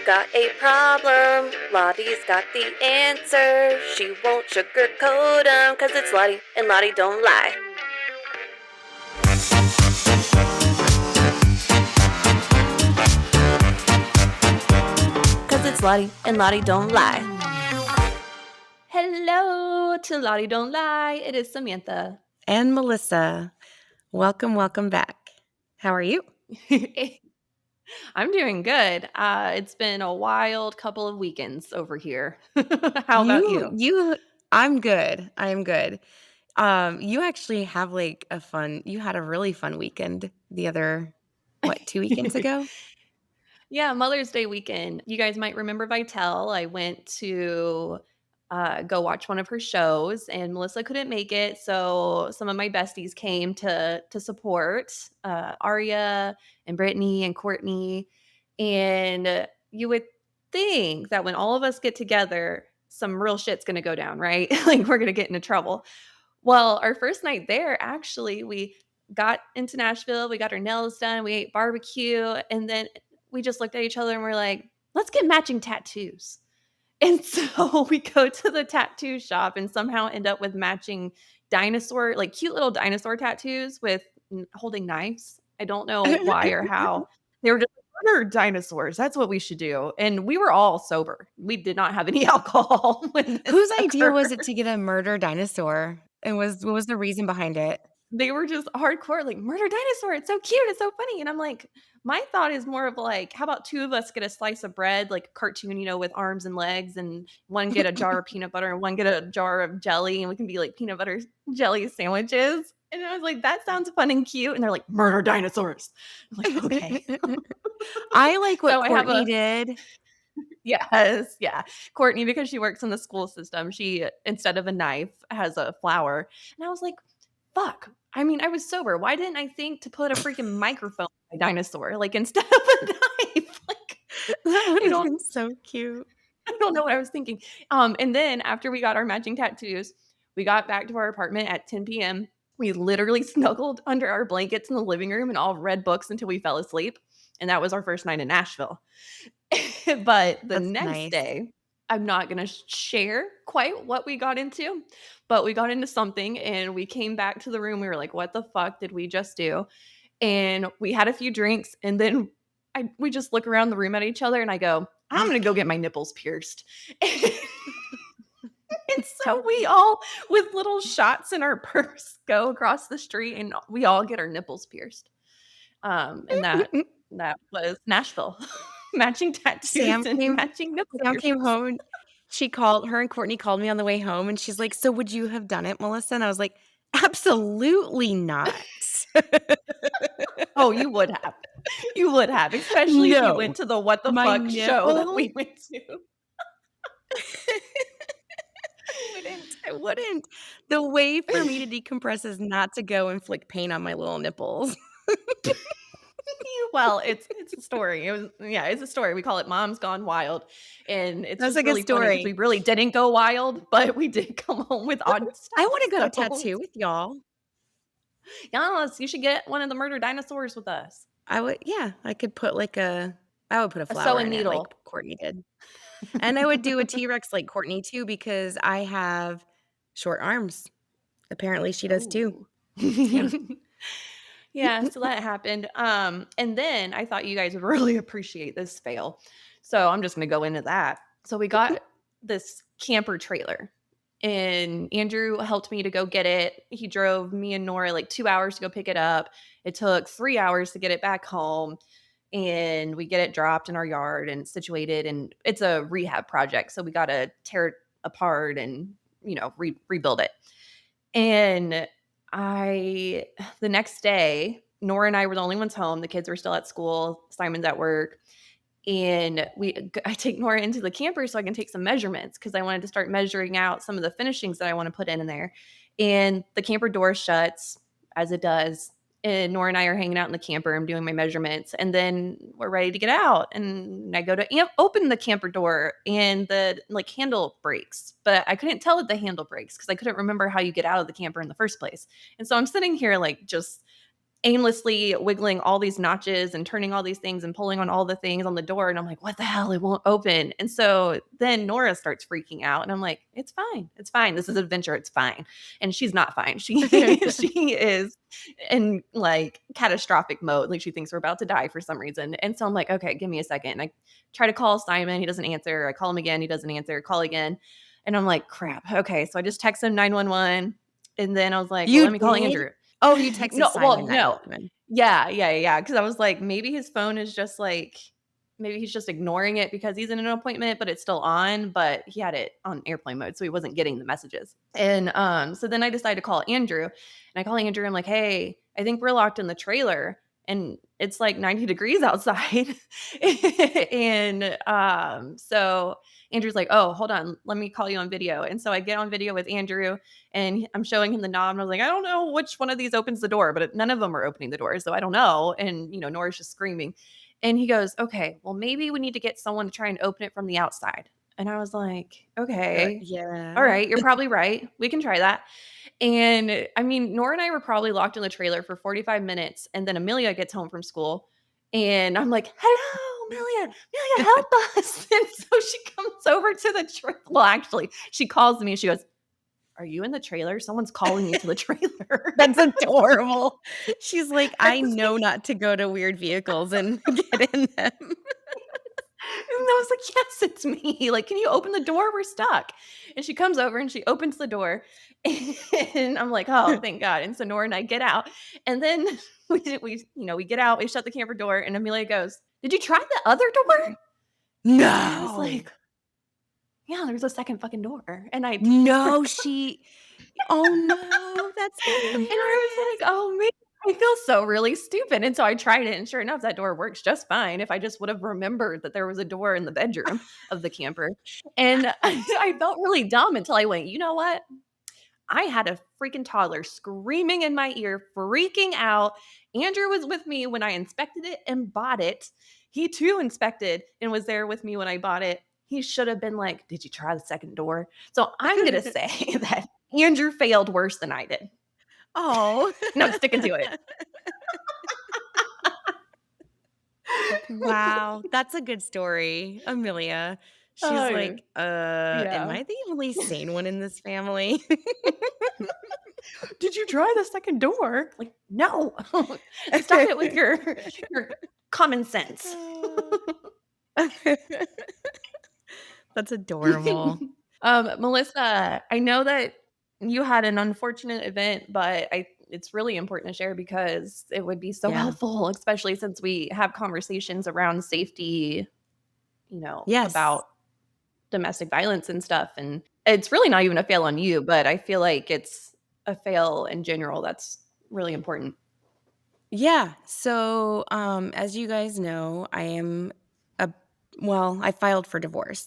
got a problem, Lottie's got the answer. She won't sugarcoat 'em, 'cause it's Lottie, and Lottie don't lie. Cause it's Lottie, and Lottie don't lie. Hello to Lottie Don't Lie. It is Samantha. And Melissa. Welcome back. How are you? I'm doing good. It's been a wild couple of weekends over here. How about you? I'm good. I am good. You actually have you had a really fun weekend the other, 2 weekends ago? Yeah, Mother's Day weekend. You guys might remember Vitel. I went to go watch one of her shows, and Melissa couldn't make it, so some of my besties came to support Aria and Brittany and Courtney. And you would think that when all of us get together, some real shit's gonna go down, right? Like we're gonna get into trouble. Well, our first night there, actually, we got into Nashville, we got our nails done, we ate barbecue, and then we just looked at each other and we're like, let's get matching tattoos. And so we go to the tattoo shop and somehow end up with matching dinosaur, like cute little dinosaur tattoos with holding knives. I don't know why or how. They were just like, "What are dinosaurs? That's what we should do." And we were all sober. We did not have any alcohol when this Whose idea was it occurred. to get a murder dinosaur? And what was the reason behind it? They were just hardcore, like, "Murder dinosaur, it's so cute, it's so funny," and I'm like, my thought is more of like, how about 2 of us get a slice of bread, like a cartoon, with arms and legs, and one get a jar of peanut butter and one get a jar of jelly, and we can be like peanut butter jelly sandwiches, and I was like, "That sounds fun and cute," and they're like, "Murder dinosaurs." I'm like, "Okay." I like what So I have Courtney a did. Yes, yeah. Courtney, because she works in the school system, she, instead of a knife, has a flower, and I was like, fuck. I mean, I was sober. Why didn't I think to put a freaking microphone on my dinosaur, like, instead of a knife? Like, That would I have don't been so cute. I don't know what I was thinking. And then after we got our matching tattoos, we got back to our apartment at 10 PM. We literally snuggled under our blankets in the living room and all read books until we fell asleep, and that was our first night in Nashville. But the That's next nice. day, I'm not gonna share quite what we got into, but we got into something and we came back to the room. We were like, "What the fuck did we just do?" And we had a few drinks, and then we just look around the room at each other, and I go, "I'm gonna go get my nipples pierced." And so we all, with little shots in our purse, go across the street, and we all get our nipples pierced. And that was Nashville. Matching tattoos Sam and came matching nipple Sam came piercings. home and her and Courtney called me on the way home, and she's like, "So would you have done it, Melissa?" And I was like, "Absolutely not." Oh, you would have. You would have, especially if you No. went to the what the My fuck show that nipple? we went to. I wouldn't. The way for me to decompress is not to go and flick paint on my little nipples. Well, it's a story. It's a story. We call it Mom's Gone Wild, and it's That's just a good really funny because we story. really didn't go wild, but we did come home with odd I stuff. wanna go to So, tattoo with y'all. yes, you should get one of the murder dinosaurs with us. I could put I would put a A flower sewing in it like needle. Courtney did. And I would do a T-Rex like Courtney too because I have short arms. Apparently she does too. Oh. Yeah. Yeah, so that happened. And then I thought you guys would really appreciate this fail. So I'm just gonna go into that. So we got this camper trailer, and Andrew helped me to go get it. He drove me and Nora like 2 hours to go pick it up. It took 3 hours to get it back home. And we get it dropped in our yard and situated, and it's a rehab project. So we gotta tear it apart and rebuild it. And I the next day, Nora and I were the only ones home. The kids were still at school. Simon's at work. And I take Nora into the camper so I can take some measurements because I wanted to start measuring out some of the finishings that I want to put in there. And the camper door shuts as it does. And Nora and I are hanging out in the camper. I'm doing my measurements, and then we're ready to get out. And I go to open the camper door, and the handle breaks, but I couldn't tell that the handle breaks because I couldn't remember how you get out of the camper in the first place. And so I'm sitting here just aimlessly wiggling all these notches and turning all these things and pulling on all the things on the door. And I'm like, what the hell? It won't open. And so then Nora starts freaking out. And I'm like, it's fine. It's fine. This is adventure. It's fine. And she's not fine. She is in like catastrophic mode. Like she thinks we're about to die for some reason. And so I'm like, okay, give me a second. And I try to call Simon. He doesn't answer. I call him again. He doesn't answer. Call again. And I'm like, crap. Okay. So I just text him 911. And then I was like, well, You let me call did? Andrew. Oh, you texted No, well, Simon no. 911. Yeah, yeah, yeah. Because I was like, maybe his phone is just like maybe he's just ignoring it because he's in an appointment, but it's still on, but he had it on airplane mode, so he wasn't getting the messages. And, so then I decided to call Andrew, and I call Andrew, I'm like, "Hey, I think we're locked in the trailer, and it's like 90 degrees outside." And, so Andrew's like, "Oh, hold on, let me call you on video." And so I get on video with Andrew, and I'm showing him the knob, and I was like, "I don't know which one of these opens the door," but none of them are opening the door, so I don't know. And, Nora's just screaming. And he goes, "Okay, well, maybe we need to get someone to try and open it from the outside." And I was like, "Okay, all Yeah. right, you're probably right. We can try that." And I mean, Nora and I were probably locked in the trailer for 45 minutes. And then Amelia gets home from school. And I'm like, "Hello, Amelia, Amelia, help us." And so she comes over to the trailer. Well, actually, she calls me and she goes, "Are you in the trailer? Someone's calling you to the trailer." That's adorable. She's like, I "I was like, know not to go to weird vehicles and get in them." And I was like, "Yes, it's me. Like, can you open the door? We're stuck." And she comes over and she opens the door. And I'm like, "Oh, thank God." And so Nora and I get out. And then we get out, we shut the camper door, and Amelia goes, "Did you try the other door?" And I was No. like, "Yeah, there's a second fucking door." And I No, she oh, no, that's And I was hilarious. like, "Oh, man, I feel so really stupid." And so I tried it, and sure enough, that door works just fine if I just would have remembered that there was a door in the bedroom of the camper. And I felt really dumb until I went, "You know what? I had a freaking toddler screaming in my ear, freaking out. Andrew was with me when I inspected it and bought it. He too inspected and was there with me when I bought it. He should have been like, 'Did you try the second door?'" So I'm going to say that Andrew failed worse than I did. Oh. And I'm sticking to it. Wow, that's a good story, Amelia. She's Oh, yeah. like, am Yeah. I the only sane one in this family?" "Did you try the second door?" Like, "No." Stop it with your common sense. Oh. That's adorable. Melissa, I know that you had an unfortunate event, but it's really important to share because it would be so Yeah. helpful, especially since we have conversations around safety, Yes. about domestic violence and stuff. And it's really not even a fail on you, but I feel like it's a fail in general that's really important. Yeah. So, as you guys know, a I filed for divorce.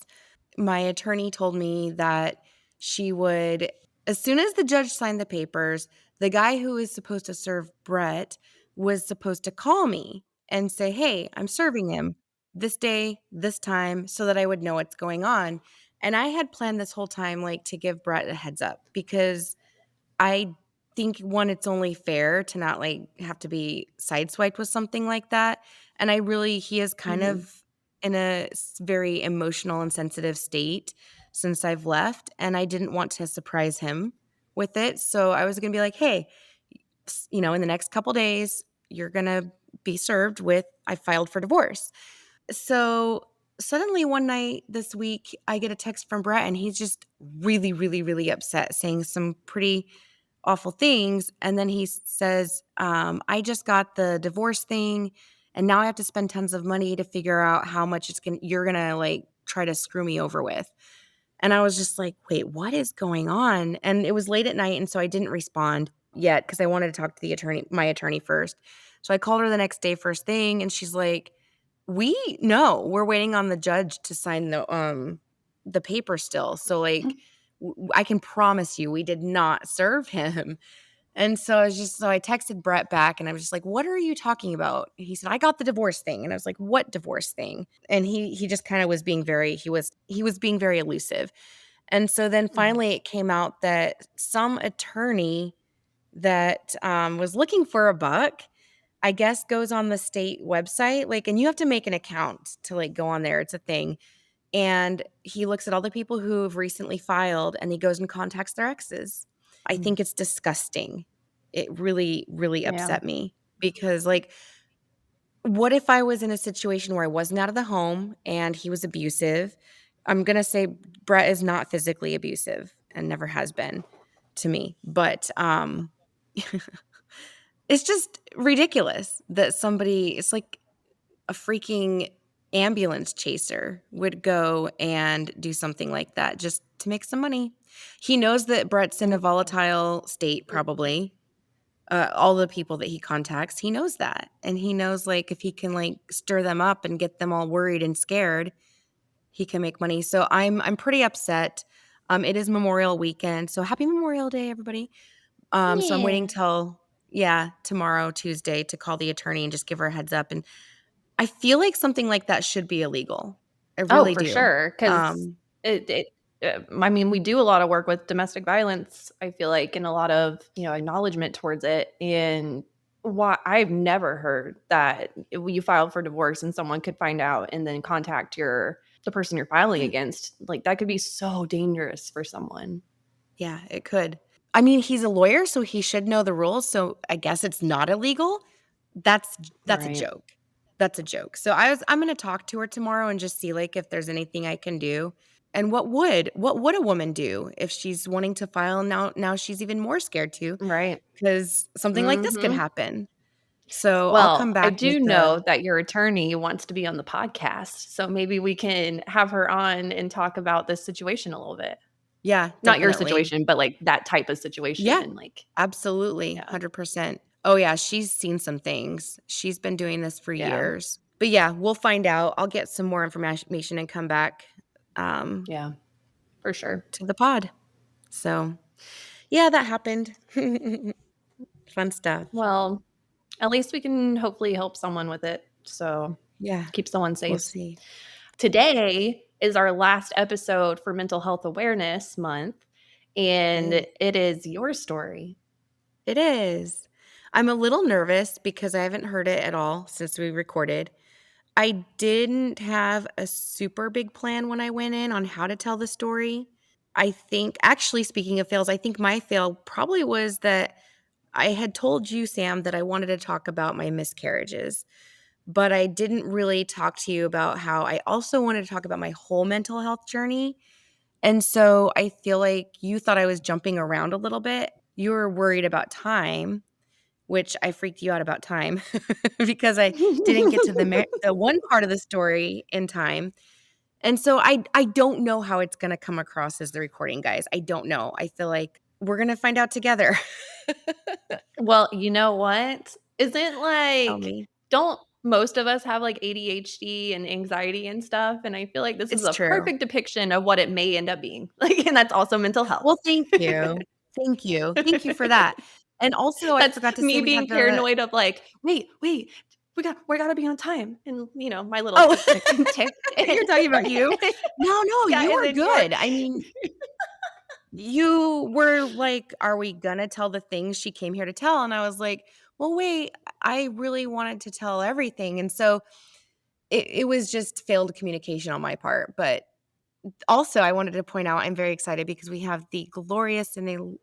My attorney told me that she would, as soon as the judge signed the papers, the guy who is supposed to serve Brett was supposed to call me and say, "Hey, I'm serving him this day, this time," so that I would know what's going on. And I had planned this whole time, like, to give Brett a heads up because I think, one, it's only fair to not, like, have to be sideswiped with something like that, and he is kind Mhm. of in a very emotional and sensitive state since I've left, and I didn't want to surprise him with it, so I was gonna be like, "Hey, in the next couple days, you're gonna be served with I filed for divorce." So, suddenly one night this week, I get a text from Brett, and he's just really, really, really upset, saying some pretty awful things, and then he says, "I just got the divorce thing, and now I have to spend tons of money to figure out how much you're gonna, like, try to screw me over with." And I was just like, "Wait, what is going on?" And it was late at night, and so I didn't respond yet because I wanted to talk to my attorney first. So I called her the next day first thing, and she's like, we're waiting on the judge to sign the paper still. So, like, I can promise you we did not serve him." And so I texted Brett back and I was just like, "What are you talking about?" He said, "I got the divorce thing." And I was like, "What divorce thing?" And he just kind of was being he was being very elusive. And so then Mhm. finally it came out that some attorney that was looking for a buck I guess goes on the state website, like, and you have to make an account to, like, go on there, it's a thing, and he looks at all the people who have recently filed, and he goes and contacts their exes. I Mm. think it's disgusting. It really, really Yeah. upset me because, like, what if I was in a situation where I wasn't out of the home and he was abusive? I'm gonna say Brett is not physically abusive and never has been to me, but, it's just ridiculous that somebody it's like a freaking ambulance chaser would go and do something like that just to make some money. He knows that Brett's in a volatile state probably, all the people that he contacts, he knows that, and he knows, like, if he can, like, stir them up and get them all worried and scared, he can make money, so I'm pretty upset. It is Memorial Weekend, so happy Memorial Day, everybody. So I'm waiting Yeah. till yeah, tomorrow, Tuesday, to call the attorney and just give her a heads up, and I feel like something like that should be illegal. I Oh, really for do. sure. Because Um I mean, we do a lot of work with domestic violence, I feel like, and a lot of, acknowledgement towards it, and why I've never heard that you filed for divorce and someone could find out and then contact the person you're filing Right. against. Like, that could be so dangerous for someone. Yeah, it could. I mean, he's a lawyer, so he should know the rules, so I guess it's not illegal. That's a Right. joke. That's a joke. So I'm gonna talk to her tomorrow and just see, like, if there's anything I can do. And what would a woman do if she's wanting to file now she's even more scared to Right. because something like this could Mhm. happen. So I'll come Well, I back with do a know that your attorney wants to be on the podcast, so maybe we can have her on and talk about this situation a little bit. yeah, Not your definitely. situation, but, like, that type of situation Yeah, and, like, absolutely, yeah, 100%. Oh, yeah, she's seen some things. She's been doing this for yeah, years. But, yeah, we'll find out. I'll get some more information and come back, um, yeah, for sure. to the pod. So, yeah, that happened. Fun stuff. Well, at least we can hopefully help someone with it, so Yeah, keep someone we'll safe. see. Today is our last episode for Mental Health Awareness Month, and It it is your story. it is. I'm a little nervous because I haven't heard it at all since we recorded. I didn't have a super big plan when I went in on how to tell the story. I think actually, speaking of fails, I think my fail probably was that I had told you, Sam, that I wanted to talk about my miscarriages, but I didn't really talk to you about how I also wanted to talk about my whole mental health journey. And so I feel like you thought I was jumping around a little bit. You were worried about time, which I freaked you out about time because I didn't get to the one part of the story in time. And so I don't know how it's gonna come across as the recording, guys. I don't know. I feel like we're gonna find out together. Well, you know what? Isn't, Tell like, me. don't most of us have, like, ADHD and anxiety and stuff? And I feel like this is It's a true. perfect depiction of what it may end up being. Like, and that's also mental health. Well, thank you. Thank you. Thank you for that. And also, I That's forgot to say me we being had the paranoid of, like, "Wait, wait, we gotta be on time." And, my little oh, tick, tick, tick. you're talking about you? No, no, Yeah, you and were then you're good. I mean, you were like, "Are we gonna tell the things she came here to tell?" And I was like, "Well, wait, I really wanted to tell everything." And so it was just failed communication on my part. But also, I wanted to point out I'm very excited because we have the glorious and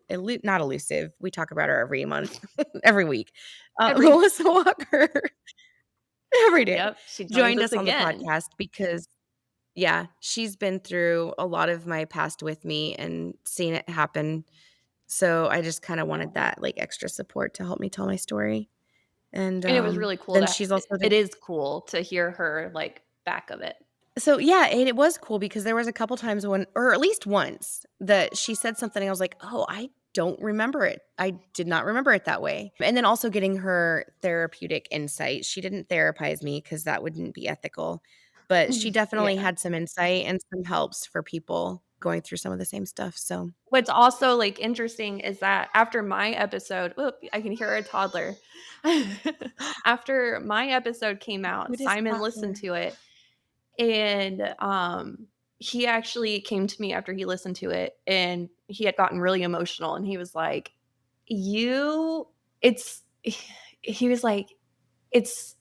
not elusive, we talk about her every month, every week, every Melissa Walker every day Yep, she joins joined us us on the again. podcast because yeah, she's been through a lot of my past with me and seen it happen. So I just kinda wanted that, like, extra support to help me tell my story. And, And it was really cool then that she's also the it is cool to hear her, like, back of it. so, yeah, and it was cool because there was a couple times when or at least once that she said something, I was like, "Oh, I don't remember it. I did not remember it that way." And then also getting her therapeutic insight. She didn't therapize me because that wouldn't be ethical, but she definitely Yeah. had some insight and some helps for people going through some of the same stuff, so What's also, like, interesting is that after my episode oop, I can hear a toddler. After my episode came out, cutest Simon listened toddler. to it, and, he actually came to me after he listened to it, and he had gotten really emotional, and he was like, "You" it's he was like, it's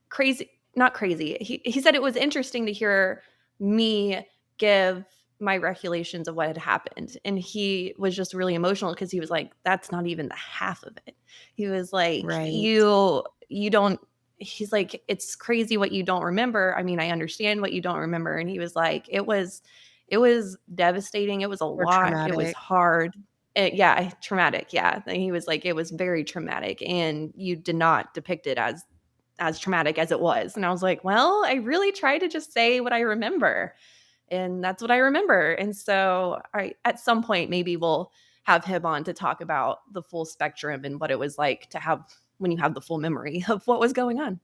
crazy, not crazy. He said it was interesting to hear me give my recollections of what had happened. And he was just really emotional because he was like, that's not even the half of it. He was like, Right. you don't, he's like, it's crazy what you don't remember. I mean, I understand what you don't remember. And he was like, it was devastating. It was a Or lot. It was traumatic. hard. Yeah, traumatic. Yeah. And he was like, it was very traumatic. And you did not depict it as traumatic as it was. And I was like, well, I really try to just say what I remember. And that's what I remember. And so at some point, maybe we'll have him on to talk about the full spectrum and what it was like to have when you have the full memory of what was going on.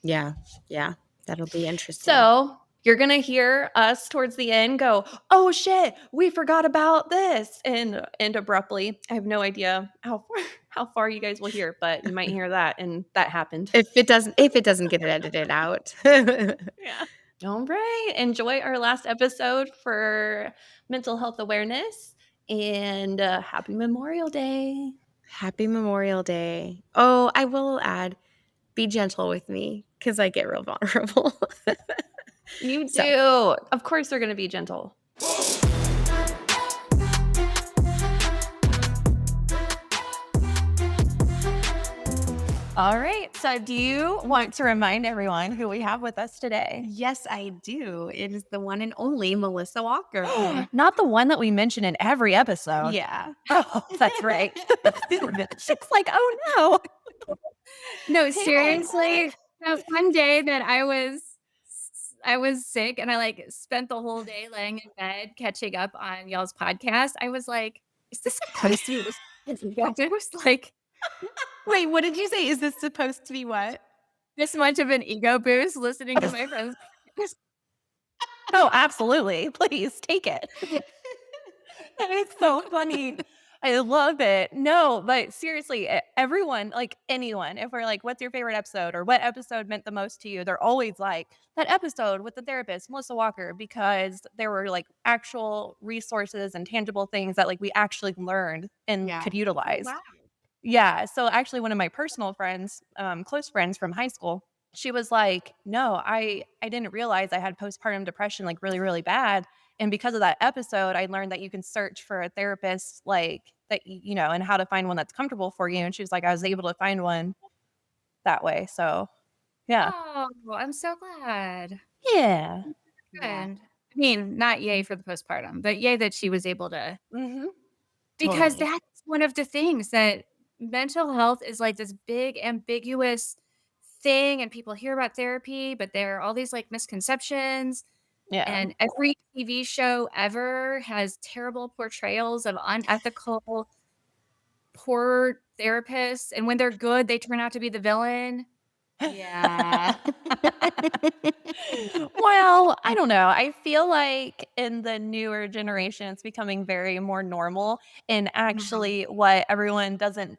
Yeah. Yeah. That'll be interesting. So you're going to hear us towards the end go, oh shit, we forgot about this. And abruptly, I have no idea how far you guys will hear, but you might hear that. And that happened. If it doesn't get edited out. Yeah. All right. Enjoy our last episode for mental health awareness and happy Memorial Day. Happy Memorial Day. Oh, I will add, be gentle with me because I get real vulnerable. You So, do. Of course, they're going to be gentle. All right. So, do you want to remind everyone who we have with us today? yes, I do. It is the one and only Melissa Walker. Not the one that we mention in every episode. Yeah. Oh, that's right. It's like, oh no. No, Damn it. seriously, that one day that I was sick and I, like, spent the whole day laying in bed catching up on y'all's podcast, I was like, "Is this supposed to be this?" I was like, Wait, what did you say? Is this supposed to be what? this much of an ego boost listening to my friends. Oh, absolutely. Please take it. It's so funny. I love it. No, but seriously, everyone, like anyone, if we're like, what's your favorite episode or what episode meant the most to you? They're always like, that episode with the therapist, Melissa Walker, because there were like actual resources and tangible things that like we actually learned and Yeah. could utilize. Wow. Yeah. So actually, one of my personal friends, close friends from high school, she was like, "No, I didn't realize I had postpartum depression like really really bad, and because of that episode, I learned that you can search for a therapist like that you know, and how to find one that's comfortable for you." And she was like, "I was able to find one that way." So yeah, Oh, I'm so glad. yeah, Good. Yeah. I mean, not yay for the postpartum, but yay that she was able to hmm because Totally. that's one of the things that mental health is like this big ambiguous thing and people hear about therapy, but there are all these like misconceptions yeah. and every TV show ever has terrible portrayals of unethical, poor therapists, and when they're good, they turn out to be the villain. Yeah. Well, I don't know. I feel like in the newer generation, it's becoming very more normal. And Mhm. actually, what everyone doesn't,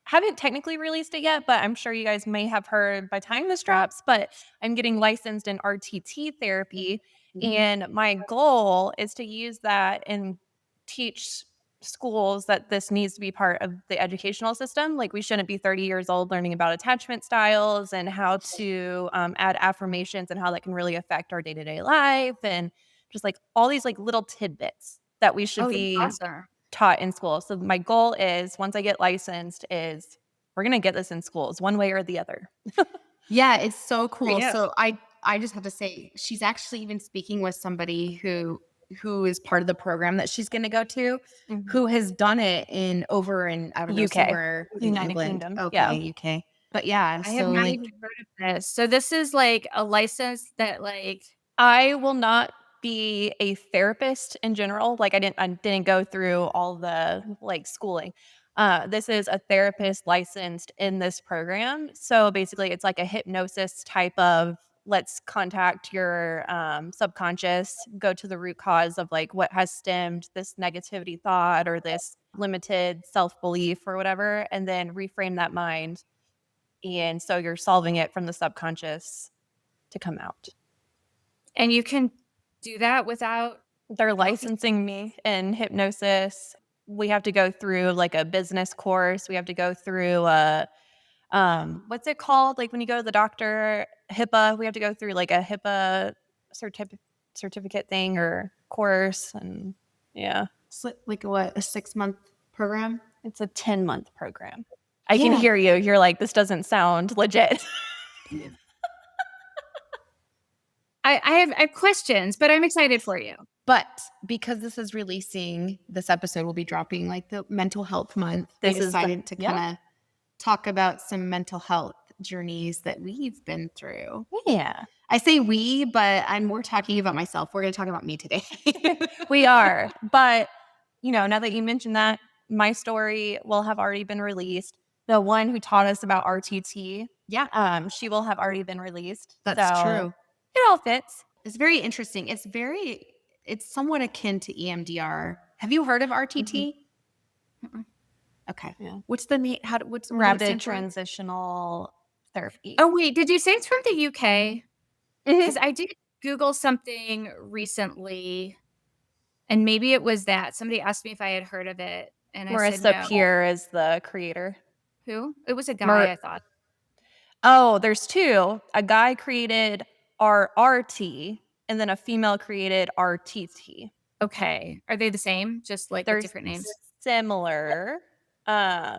haven't technically released it yet, but I'm sure you guys may have heard by the time this drops. But I'm getting licensed in RTT therapy. And my goal is to use that and teach schools that this needs to be part of the educational system. Like we shouldn't be 30 years old learning about attachment styles and how to add affirmations and how that can really affect our day-to-day life and just like all these like little tidbits that we should Oh, that's be awesome. taught in school. So my goal is once I get licensed is we're going to get this in schools one way or the other. Yeah, it's so For cool. you. So I just have to say she's actually even speaking with somebody who is part of the program that she's going to go to Mhm. who has done it in over in I don't know UK, somewhere in United England. Kingdom. Yeah. Okay, UK. But yeah, I'm I have so not like even heard of this. So this is like a license that like I will not be a therapist in general. Like I didn't go through all the like schooling. This is a therapist licensed in this program. So basically it's like a hypnosis type of let's contact your subconscious, go to the root cause of like what has stemmed this negativity thought or this limited self-belief or whatever, and then reframe that mind. And so you're solving it from the subconscious to come out. and you can do that without They're going licensing me in hypnosis. We have to go through like a business course. We have to go through what's it called? Like when you go to the doctor, HIPAA, we have to go through like a HIPAA certificate thing or course. And yeah, So, like what, a 6-month program? it's a 10-month program. I can Yeah. hear you. You're like, this doesn't sound legit. I have questions, but I'm excited for you. But because this is releasing, this episode will be dropping like the mental health month. This We is the- decided to yeah. kind of talk about some mental health journeys that we've been through. Yeah, I say we, but I'm more talking about myself. We're going to talk about me today. we are. But, now that you mentioned that, my story will have already been released. The one who taught us about RTT, she will have already been released. That's So true. it all fits. It's very interesting. It's somewhat akin to EMDR. Have you heard of RTT? Mm-mm. Okay. Yeah. What's the name? What's Rapid transitional therapy. Oh, wait, did you say it's from the UK? Mhm. Because I did Google something recently, and maybe it was that. Somebody asked me if I had heard of it, and I said Marissa no. Peer is the creator. Who? It was a guy, I thought. Oh, there's two. A guy created RRT, and then a female created RTT. Okay. Are they the same? Just like They're with different names? similar. I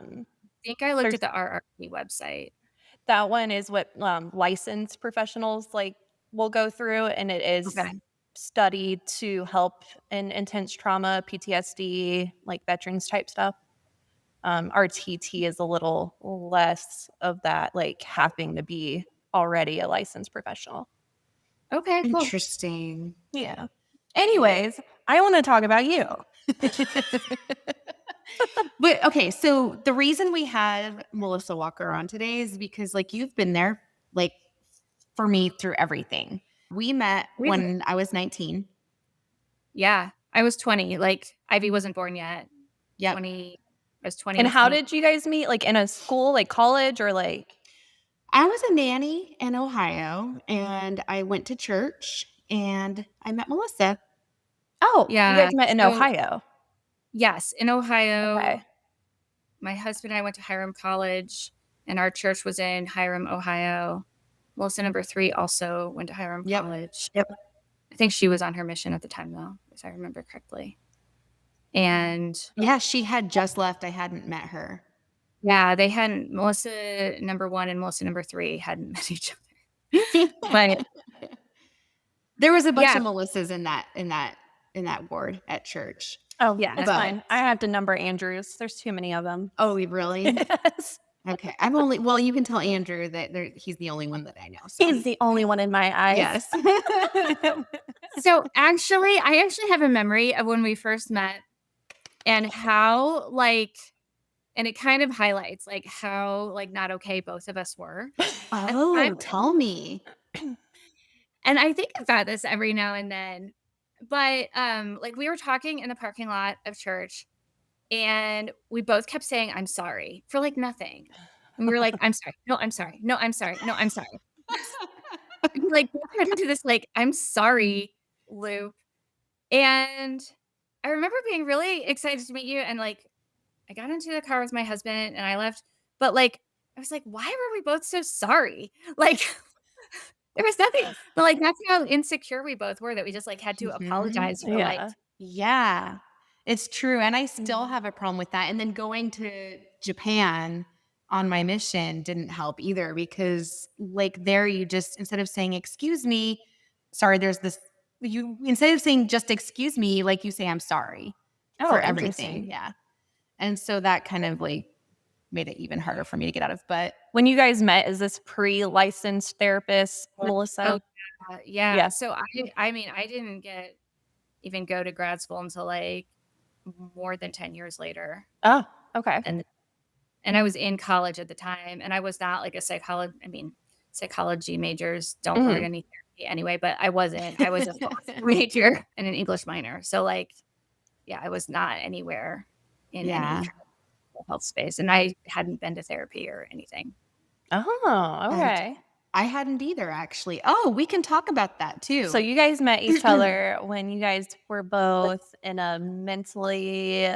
think I looked there's- at the RRT website. That one is what licensed professionals will go through, and it is Okay. studied to help in intense trauma, PTSD, like veterans type stuff. RTT is a little less of that, like having to be already a licensed professional. Okay, cool. Interesting. Yeah. Anyways, I want to talk about you. But okay, so the reason we have Melissa Walker on today is because like you've been there like for me through everything. We met when I was 19. Yeah. I was 20. Like, Ivy wasn't born yet. Yep. 20. I was 20. And was how 20. did you guys meet? Like in a school, like college, or like? I was a nanny in Ohio and I went to church and I met Melissa. Oh, Yeah, you guys met in so- Ohio. Yes, in Ohio. Okay. My husband and I went to Hiram College, and our church was in Hiram, Ohio. Melissa number 3 also went to Hiram Yep. College. Yep. I think she was on her mission at the time, though, if I remember correctly. And Yeah, she had just left. I hadn't met her. yeah, they hadn't. Melissa number 1 and Melissa number 3 hadn't met each other. But there was a bunch Yeah. of Melissas in that ward at church. Oh, Yeah, it's but- fine. I have to number Andrews. There's too many of them. Oh, really? Yes. Okay. You can tell Andrew that he's the only one that I know. So. He's the only one in my eyes. Yes. so I actually have a memory of when we first met and how and it kind of highlights how not okay both of us were. Oh, tell me. And I think about this every now and then. But we were talking in the parking lot of church and we both kept saying I'm sorry for nothing. And we were like, I'm sorry. No, I'm sorry. No, I'm sorry. No, I'm sorry. We got into this I'm sorry loop. And I remember being really excited to meet you and I got into the car with my husband and I left. But I was like, why were we both so sorry? There was nothing. But that's how insecure we both were that we just had to Mhm. apologize for Yeah. Yeah, it's true. And I still have a problem with that. And then going to Japan on my mission didn't help either because there you just, instead of saying, excuse me, sorry, there's this, instead of saying just excuse me, you say, I'm sorry for everything. Interesting. Yeah. And so that kind of made it even harder for me to get out of. But When you guys met, is this pre-licensed therapist, Melissa? yeah. Yeah. So I mean, I didn't even go to grad school until more than 10 years later. Oh, okay. And I was in college at the time and I was not a psychology majors don't learn any therapy anyway, but I wasn't. I was a philosophy major and an English minor. So I was not anywhere in any health space and I hadn't been to therapy or anything. Oh, okay. I hadn't either, actually. Oh, we can talk about that too. So you guys met each other when you guys were both in a mentally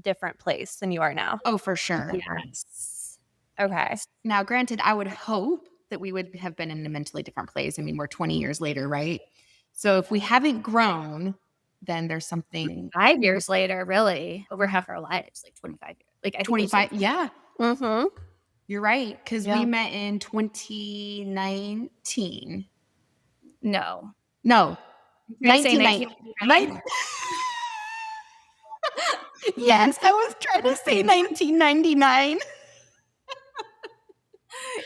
different place than you are now. Oh, for sure. Yes. Okay. Now, granted, I would hope that we would have been in a mentally different place. I mean, we're 20 years later, right? So if we haven't grown, then there's something 5 years later, really, over half our lives, like 25 years. Like, I think it was 25. like Yeah, Mm-hmm. you're right. Because Yeah. we met in 2019. no. No, Trying to say 1999. Yes, I was trying to say 1999.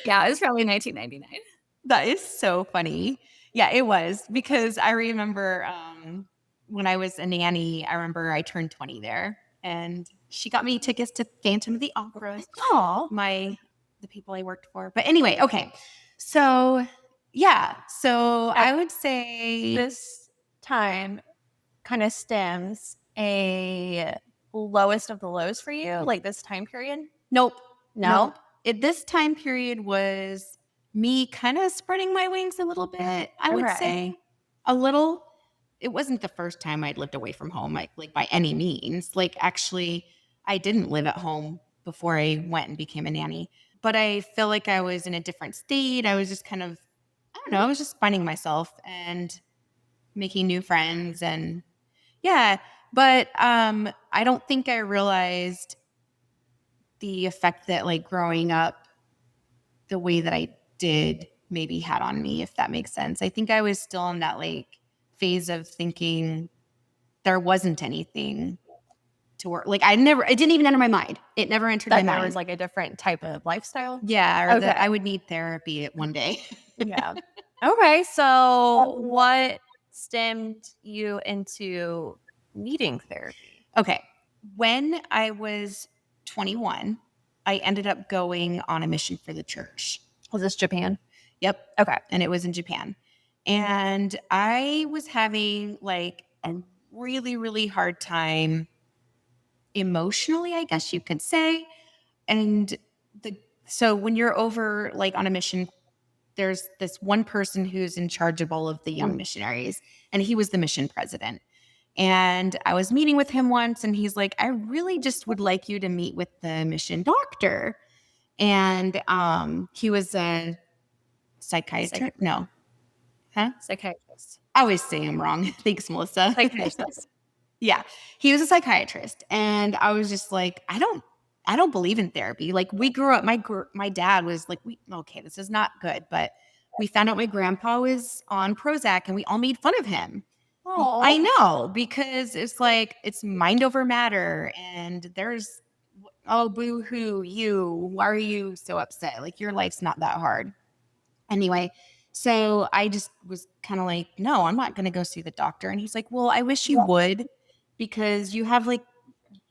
Yeah, it was probably 1999. That is so funny. Yeah, it was because I remember when I was a nanny, I remember I turned 20 there and she got me tickets to Phantom of the Opera. Oh. The people I worked for. But anyway, okay. So, yeah. So I would say This time kind of stems a lowest of the lows for you, like this time period? nope. No? This time period was me kind of spreading my wings a little bit, I would Okay. say. A little. It wasn't the first time I'd lived away from home, like by any means. Like actually, I didn't live at home before I went and became a nanny. But I feel like I was in a different state. I was just kind of, I don't know, I was just finding myself and making new friends and yeah. But I don't think I realized the effect that like growing up the way that I did maybe had on me, if that makes sense. I think I was still in that like phase of thinking there wasn't anything to work. Like it didn't even enter my mind. It never entered That my there mind. was like a different type of lifestyle? Yeah, or Okay. that I would need therapy one day. Yeah. Okay. So what stemmed you into needing therapy? Okay. When I was 21, I ended up going on a mission for the church. Was this Japan? Yep. Okay. And it was in Japan. And I was having like a really, really hard time emotionally, I guess you could say. And so when you're over like on a mission, there's this one person who's in charge of all of the young missionaries, and he was the mission president. And I was meeting with him once, and he's like, I really just would like you to meet with the mission doctor. And he was a psychiatrist. No. Huh? Psychiatrist. I always say I'm wrong. Thanks, Melissa. Psychiatrist. Yeah. He was a psychiatrist. And I was just like, I don't believe in therapy. Like we grew up, my dad was like, okay, this is not good. But we found out my grandpa was on Prozac and we all made fun of him. Oh, I know, because it's like, it's mind over matter. And there's, oh, boo hoo, why are you so upset? Like your life's not that hard. Anyway, so I just was kind of like, no, I'm not going to go see the doctor. And he's like, well, I wish you would, because you have like,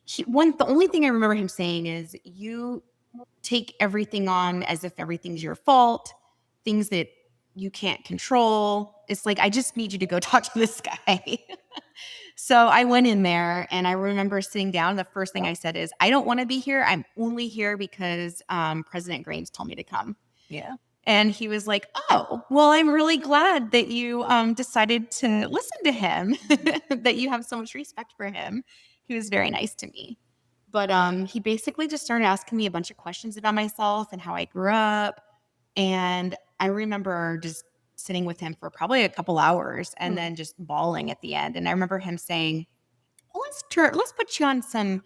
the only thing I remember him saying is you take everything on as if everything's your fault, things that you can't control. It's like, I just need you to go talk to this guy. So I went in there and I remember sitting down. The first thing I said is, I don't want to be here. I'm only here because President Graves told me to come. yeah. And he was like, oh, well, I'm really glad that you decided to listen to him, that you have so much respect for him. He was very nice to me. But he basically just started asking me a bunch of questions about myself and how I grew up. And I remember just sitting with him for probably a couple hours and then just bawling at the end. And I remember him saying, well, let's put you on some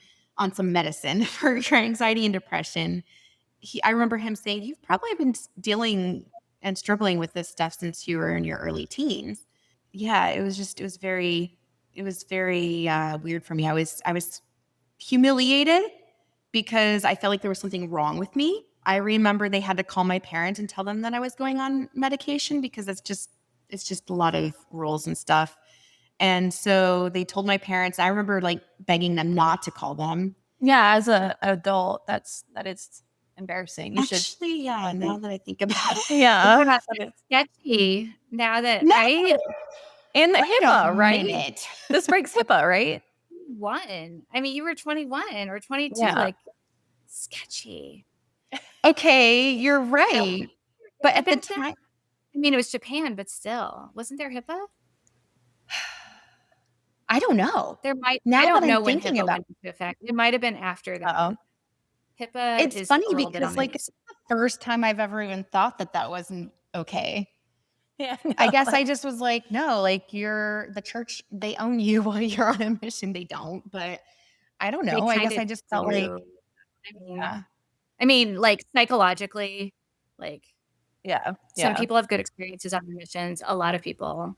medicine for your anxiety and depression. I remember him saying, you've probably been dealing and struggling with this stuff since you were in your early teens. Yeah, it was very weird for me. I was humiliated because I felt like there was something wrong with me. I remember they had to call my parents and tell them that I was going on medication because it's just a lot of rules and stuff. And so they told my parents. I remember like begging them not to call them. Yeah, as an adult, that is embarrassing. You should. Actually, yeah, now that I think about it. Yeah. It's sketchy now that No. And the Wait a HIPAA, right? minute. This breaks HIPAA, right? one. I mean, you were 21 or 22, Yeah. like sketchy. Okay, you're right. But at the But time, I mean, it was Japan, but still, wasn't there HIPAA? I don't know. There might. Now I don't that know I'm when thinking HIPAA about went into effect. It might have been after that. HIPAA It's is funny a little bit on because, the like, it's news. the first time I've ever even thought that that wasn't okay. Yeah, I no, guess I just was like, no, like you're the church, they own you while you're on a mission. They don't, but I don't They know. I kind guess of I just felt like, do. yeah, I mean, like, psychologically, like, yeah, some yeah, people have good experiences on their missions. A lot of people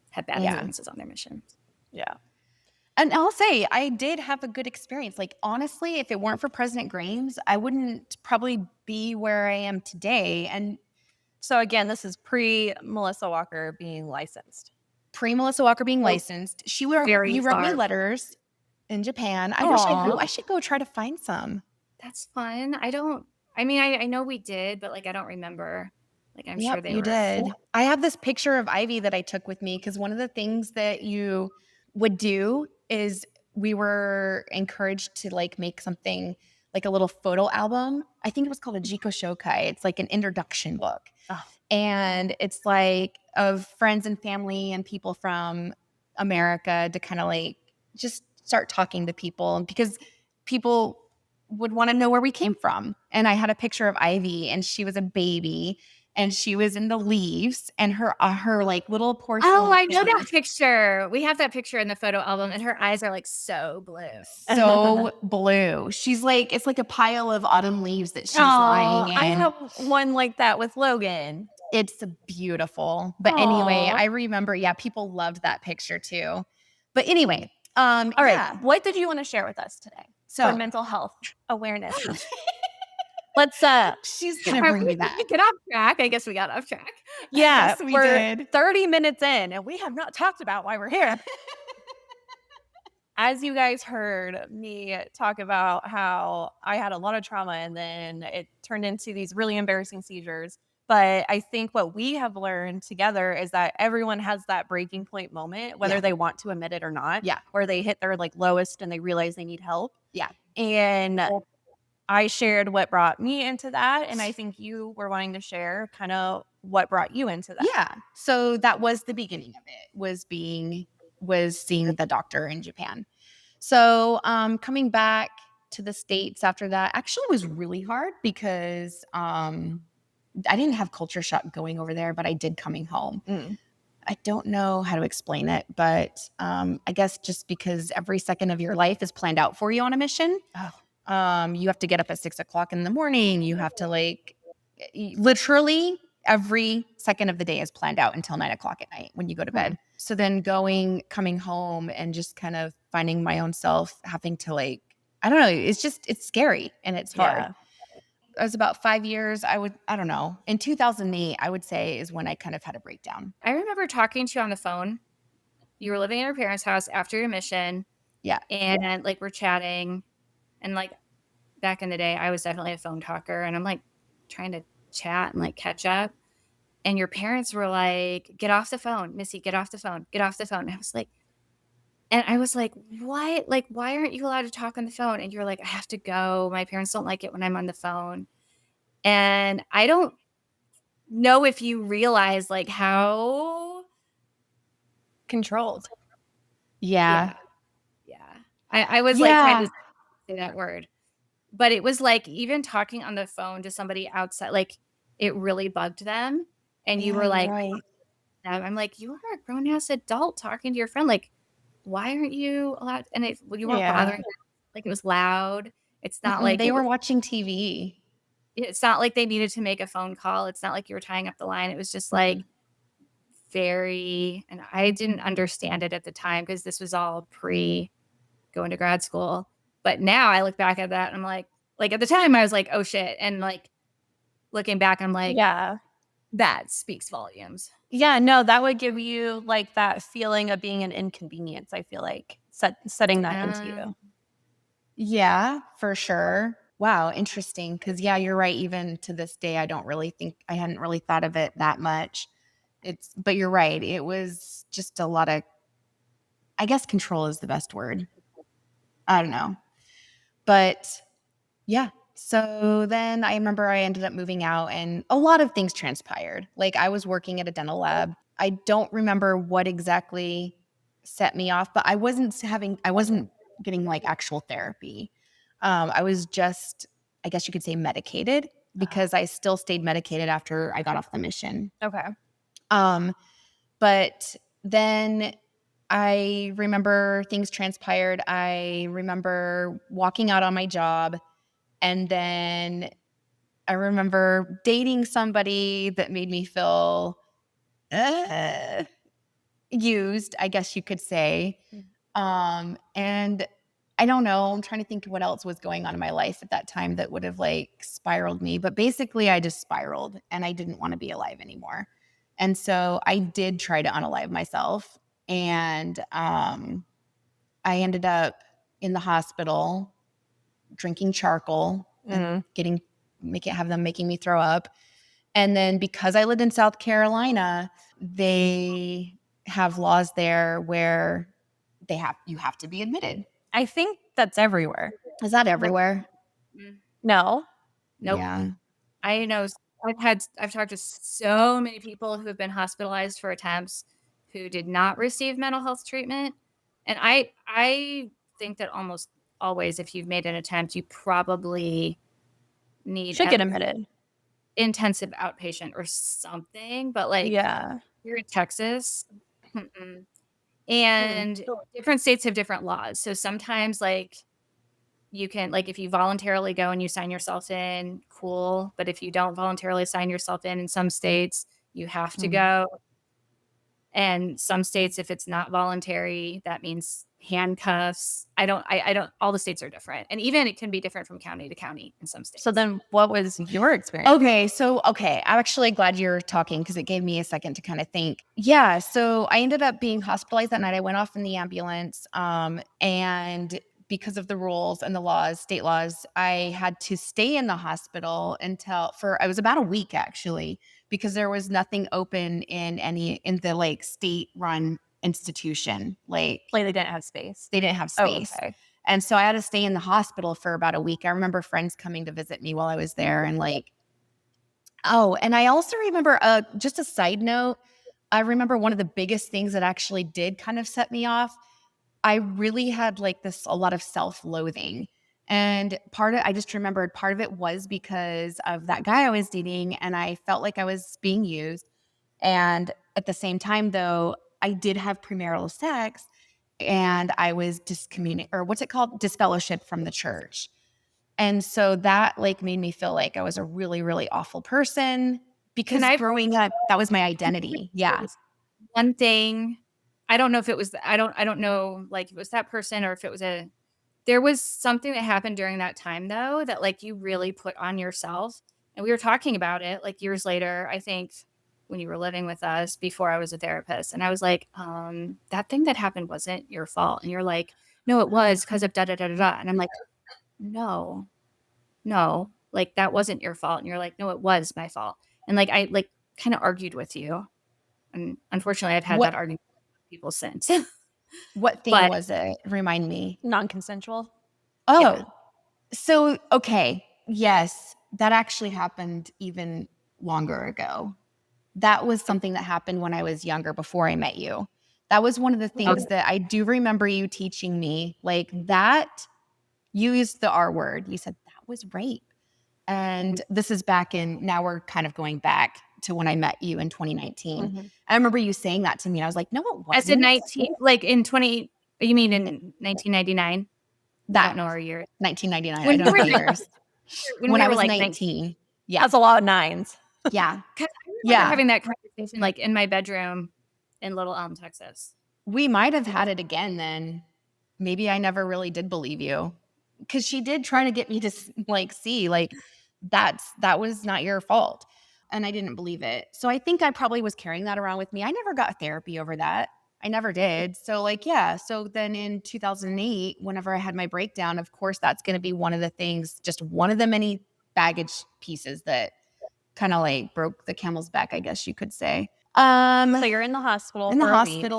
have bad yeah. experiences on their missions. yeah. And I'll say I did have a good experience. Like, honestly, if it weren't for President Graves, I wouldn't probably be where I am today. And So again, this is pre Melissa Walker being licensed. pre Melissa Walker being Oh, licensed, very you wrote me far. letters in Japan. I wish I Aw. go. I should go try to find some. That's fun. I know we did, but, like, I don't remember. Like, I'm sure Yep, they you were did. I have this picture of Ivy that I took with me because one of the things that you would do is we were encouraged to like make something like a little photo album. I think it was called a Jiko Shokai. It's like an introduction book. Oh. And it's like of friends and family and people from America to kind of like just start talking to people because people would want to know where we came from. And I had a picture of Ivy and she was a baby and she was in the leaves and her like little porcelain. Oh, I know that picture. We have that picture in the photo album, and her eyes are, like, so blue. So blue. She's like, it's like a pile of autumn leaves that she's Oh, lying in. I have one like that with Logan. It's beautiful. But anyway, Aw. I remember, yeah, people loved that picture too. But anyway, All right, yeah. what did you want to share with us today So for mental health awareness? Let's she's gonna bring me back. Get off track. I guess we got off track. yeah, Yes, we we're did. 30 minutes in and we have not talked about why we're here. As you guys heard me talk about how I had a lot of trauma and then it turned into these really embarrassing seizures. But I think what we have learned together is that everyone has that breaking point moment, whether Yeah. they want to admit it or not. Yeah. Where they hit their like lowest and they realize they need help. Yeah. And I shared what brought me into that. And I think you were wanting to share kind of what brought you into that. Yeah. So that was the beginning of it, was seeing the doctor in Japan. So coming back to the States after that actually was really hard because I didn't have culture shock going over there, but I did coming home. Mm. I don't know how to explain it, but I guess just because every second of your life is planned out for you on a mission. You have to get up at 6 o'clock in the morning. You have to literally every second of the day is planned out until 9 o'clock at night when you go to bed. So then coming home and just kind of finding my own self, having to I don't know. It's scary and it's hard. Yeah. It was about 5 years. I don't know. In 2008, I would say is when I kind of had a breakdown. I remember talking to you on the phone. You were living in your parents' house after your mission. Yeah. And like we're chatting. And like back in the day, I was definitely a phone talker. And I'm like trying to chat and like catch up. And your parents were like, get off the phone, Missy, get off the phone, get off the phone. And I was like, what? Like, why aren't you allowed to talk on the phone? And you're like, I have to go. My parents don't like it when I'm on the phone. And I don't know if you realize like how Controlled. Yeah. I was like trying to say that word, but it was like even talking on the phone to somebody outside, like it really bugged them. And you were like, right. I'm like, you are a grown ass adult talking to your friend. Like, why aren't you allowed? And you weren't bothering them. Like it was loud. It's not like they were watching TV. It's not like they needed to make a phone call. It's not like you were tying up the line. It was just like and I didn't understand it at the time because this was all pre going to grad school. But now I look back at that and I'm like at the time I was like, oh shit. And like looking back, I'm like, Yeah. that speaks volumes. Yeah, no, that would give you like that feeling of being an inconvenience. I feel like setting that into you. Yeah, for sure. Wow, interesting. Because yeah, you're right. Even to this day, I hadn't really thought of it that much. But you're right. It was just a lot of, I guess control is the best word. I don't know. But yeah. So then I remember I ended up moving out and a lot of things transpired. Like I was working at a dental lab. I don't remember what exactly set me off, but I wasn't getting like actual therapy. I was just I guess you could say, medicated, because I still stayed medicated after I got off the mission. Okay. But then I remember things transpired. I remember walking out on my job, and then I remember dating somebody that made me feel used, I guess you could say. And I don't know, I'm trying to think of what else was going on in my life at that time that would have like spiraled me. But basically, I just spiraled and I didn't want to be alive anymore. And so I did try to unalive myself. And I ended up in the hospital drinking charcoal and have them making me throw up. And then because I lived in South Carolina, they have laws there where you have to be admitted. I think that's everywhere. Is that everywhere? No. Nope. Yeah. I know I've talked to so many people who have been hospitalized for attempts who did not receive mental health treatment. And I think that almost always, if you've made an attempt, you probably need Should get admitted. intensive outpatient or something. But like, Yeah. you're in Texas, and different states have different laws. So sometimes, like, you can, like, if you voluntarily go and you sign yourself in, cool. But if you don't voluntarily sign yourself in some states, you have to go. And some states, if it's not voluntary, that means handcuffs. I don't, all the states are different. And even it can be different from county to county in some states. So then what was your experience? Okay. I'm actually glad you're talking because it gave me a second to kind of think. Yeah. So I ended up being hospitalized that night. I went off in the ambulance. And because of the rules and the laws, state laws, I had to stay in the hospital it was about a week actually, because there was nothing open in the like state run institution. Like they didn't have space. They didn't have space. Oh, okay. And so I had to stay in the hospital for about a week. I remember friends coming to visit me while I was there. And and I also remember, just a side note, I remember one of the biggest things that actually did kind of set me off. I really had a lot of self-loathing. And I just remembered part of it was because of that guy I was dating, and I felt like I was being used. And at the same time, though, I did have premarital sex, and I was disfellowshipped from the church. And so that made me feel like I was a really, really awful person because growing up, that was my identity. Yeah. One thing, I don't know if it was, I don't know, like, if it was that person or if it was there was something that happened during that time though, that you really put on yourself. And we were talking about it years later, I think, when you were living with us before I was a therapist. And I was like, that thing that happened wasn't your fault. And you're like, no, it was because of da da da da da. And I'm like, no, that wasn't your fault. And you're like, no, it was my fault. And I kind of argued with you. And unfortunately, I've had that argument with people since. What thing was it? Remind me. Non-consensual. Oh, yeah. So, okay. Yes, that actually happened even longer ago. That was something that happened when I was younger, before I met you. That was one of the things that I do remember you teaching me. That, you used the R word. You said that was rape. And this is now we're kind of going back to when I met you in 2019. I remember you saying that to me. I was like, no, it wasn't. I said 19, in 20, you mean in 1999? I don't know our year. 1999. I don't know years. When I was 19. Yeah. That's a lot of nines. Yeah. I remember having that conversation in my bedroom in Little Elm, Texas. We might have had it again then. Maybe I never really did believe you. Because she did try to get me to see that was not your fault. And I didn't believe it. So I think I probably was carrying that around with me. I never got therapy over that. I never did. So yeah. So then in 2008, whenever I had my breakdown, of course, that's going to be one of the things, just one of the many baggage pieces that kind of broke the camel's back, I guess you could say. So you're in the hospital.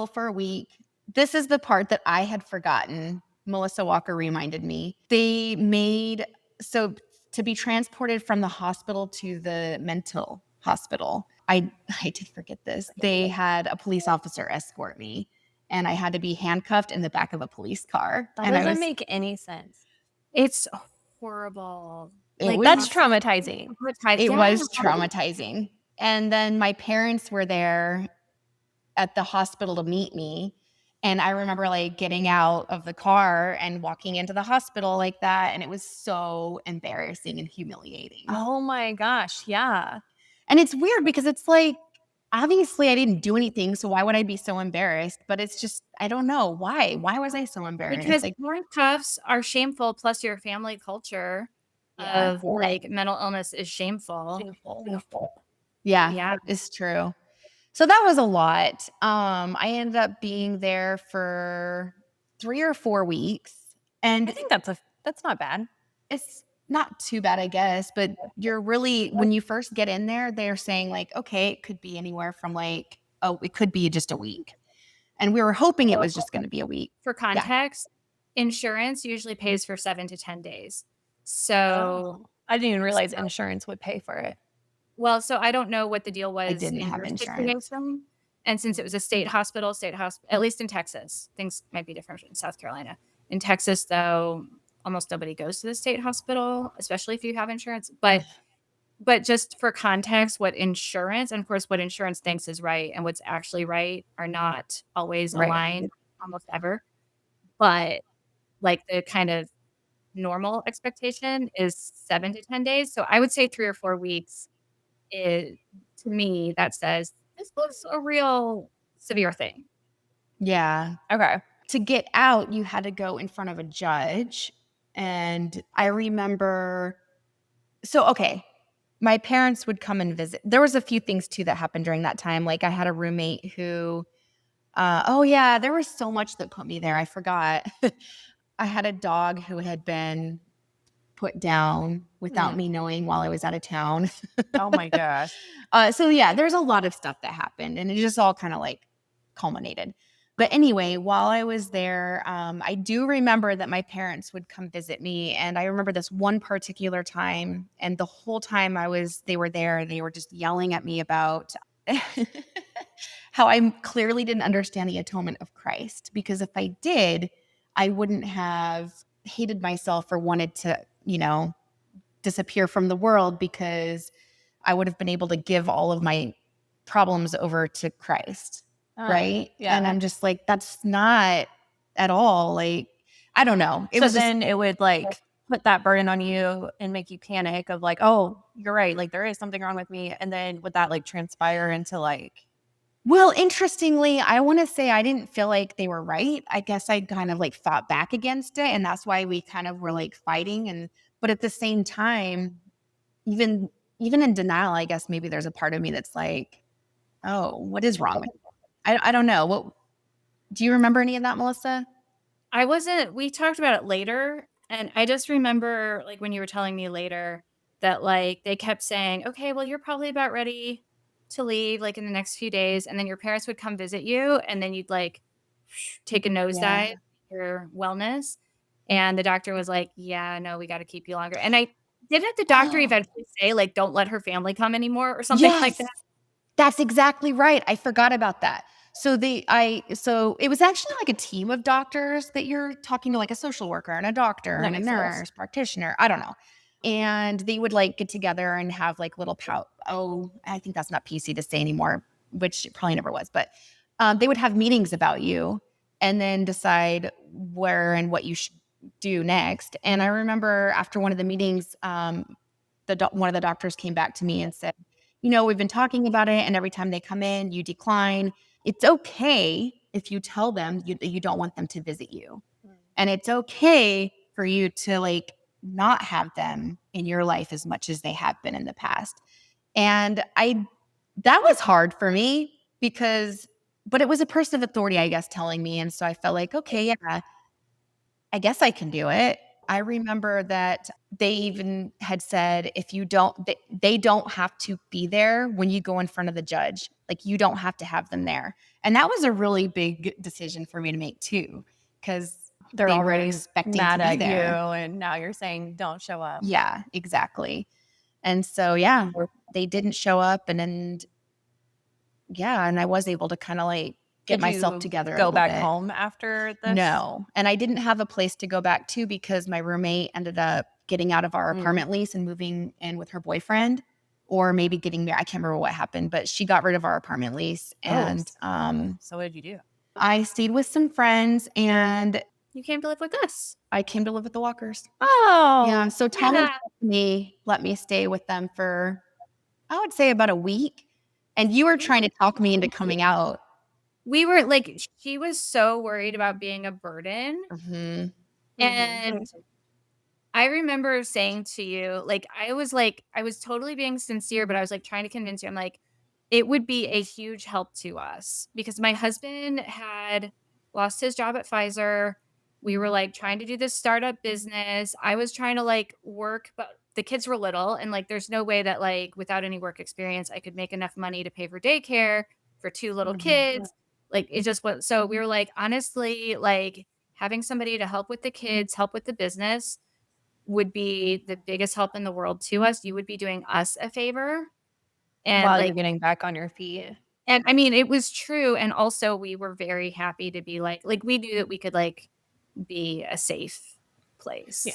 For a week. This is the part that I had forgotten. Melissa Walker reminded me. To be transported from the hospital to the mental hospital, I did forget this. They had a police officer escort me, and I had to be handcuffed in the back of a police car. That doesn't make any sense. It's horrible. It That's was traumatizing. it Yeah. was traumatizing. And then my parents were there at the hospital to meet me. And I remember like getting out of the car and walking into the hospital like that. And it was so embarrassing and humiliating. Oh my gosh, yeah. And it's weird because it's like, obviously I didn't do anything. So why would I be so embarrassed? But it's just, I don't know. Why? Why was I so embarrassed? Because Like, handcuffs are shameful, plus your family culture yeah. of like mental illness is shameful. Yeah, Yeah. it's true. So that was a lot. I ended up being there for 3 or 4 weeks. I And think that's not bad. it's not too bad, I guess, but you're really, when you first get in there, they're saying like, okay, it could be anywhere from like, oh, it could be just a week. And we were hoping it was just going to be a week. For Yeah. context, insurance usually pays for 7 to 10 days. So, I didn't even realize insurance would pay for it. well, so I don't know what the deal was didn't in have your insurance. situation. And since it was a state hospital, at least in Texas, things might be different in South Carolina. In Texas, though, almost nobody goes to the state hospital, especially if you have insurance. But just for context, what insurance, and of course, what insurance thinks is right and what's actually right are not always Right. aligned, almost ever. But like the kind of normal expectation is 7 to 10 days. So I would say 3 or 4 weeks is, to me, that says this was a real severe thing. Yeah. Okay. To get out, you had to go in front of a judge. And I remember, so, okay, my parents would come and visit. There was a few things too that happened during that time. Like I had a roommate who, oh yeah, there was so much that put me there. I forgot. I had a dog who had been put down without me knowing while I was out of town. Oh my gosh. So yeah, there's a lot of stuff that happened, and it just all kind of like culminated. But anyway, while I was there, I do remember that my parents would come visit me, and I remember this one particular time, and the whole time they were there, they were just yelling at me about how I clearly didn't understand the atonement of Christ, because if I did, I wouldn't have hated myself or wanted to, disappear from the world, because I would have been able to give all of my problems over to Christ. Right. Yeah. And I'm just like, that's not at all. Like, I don't know. So then it would like put that burden on you and make you panic of like, oh, you're right. Like there is something wrong with me. And then would that like transpire into like, well, interestingly, I want to say I didn't feel like they were right. I guess I kind of like fought back against it. And that's why we kind of were like fighting. But at the same time, even in denial, I guess maybe there's a part of me that's like, oh, what is wrong with me? I don't know. What do you remember any of that, Melissa? We talked about it later. And I just remember like when you were telling me later that like they kept saying, okay, well, you're probably about ready to leave like in the next few days. And then your parents would come visit you and then you'd like take a nosedive Yeah. your wellness. And the doctor was like, yeah, no, we got to keep you longer. And I didn't the doctor eventually say like, don't let her family come anymore or something like that? That's exactly right. I forgot about that. So it was actually like a team of doctors that you're talking to, like a social worker and a doctor That and a makes sense. nurse practitioner. I don't know. And they would like get together and have like little I think that's not PC to say anymore, which it probably never was, but they would have meetings about you and then decide where and what you should do next. And I remember after one of the meetings, one of the doctors came back to me and said, we've been talking about it, and every time they come in, you decline. It's okay if you tell them you don't want them to visit you. And it's okay for you to like not have them in your life as much as they have been in the past. And that was hard for me but it was a person of authority, I guess, telling me. And so I felt like, okay, yeah, I guess I can do it. I remember that they even had said, if you don't, they don't have to be there when you go in front of the judge. Like you don't have to have them there. And that was a really big decision for me to make too, because they're they were already expecting mad to be at there. you, and now you're saying don't show up. Yeah, exactly. And so, yeah, they didn't show up, and I was able to kind of like get Did myself you together. go back home after this? No. And I didn't have a place to go back to because my roommate ended up getting out of our apartment lease and moving in with her boyfriend, or maybe getting married. I can't remember what happened, but she got rid of our apartment lease. And So what did you do? I stayed with some friends, and You came to live with us. I came to live with the Walkers. Oh, Yeah. So Tom and me let me stay with them for, I would say, about a week. And you were trying to talk me into coming out. We were like, she was so worried about being a burden. Mm-hmm. And I remember saying to you, like, I was totally being sincere, but I was like trying to convince you. I'm like, it would be a huge help to us because my husband had lost his job at Pfizer. We were like trying to do this startup business. I was trying to like work, but the kids were little and like there's no way that like without any work experience I could make enough money to pay for daycare for two little kids. Like it just was, so we were like, honestly, like having somebody to help with the kids, help with the business would be the biggest help in the world to us. You would be doing us a favor. And while like, you're getting back on your feet. and I mean, it was true. And also we were very happy to be like we knew that we could like be a safe place. Yeah.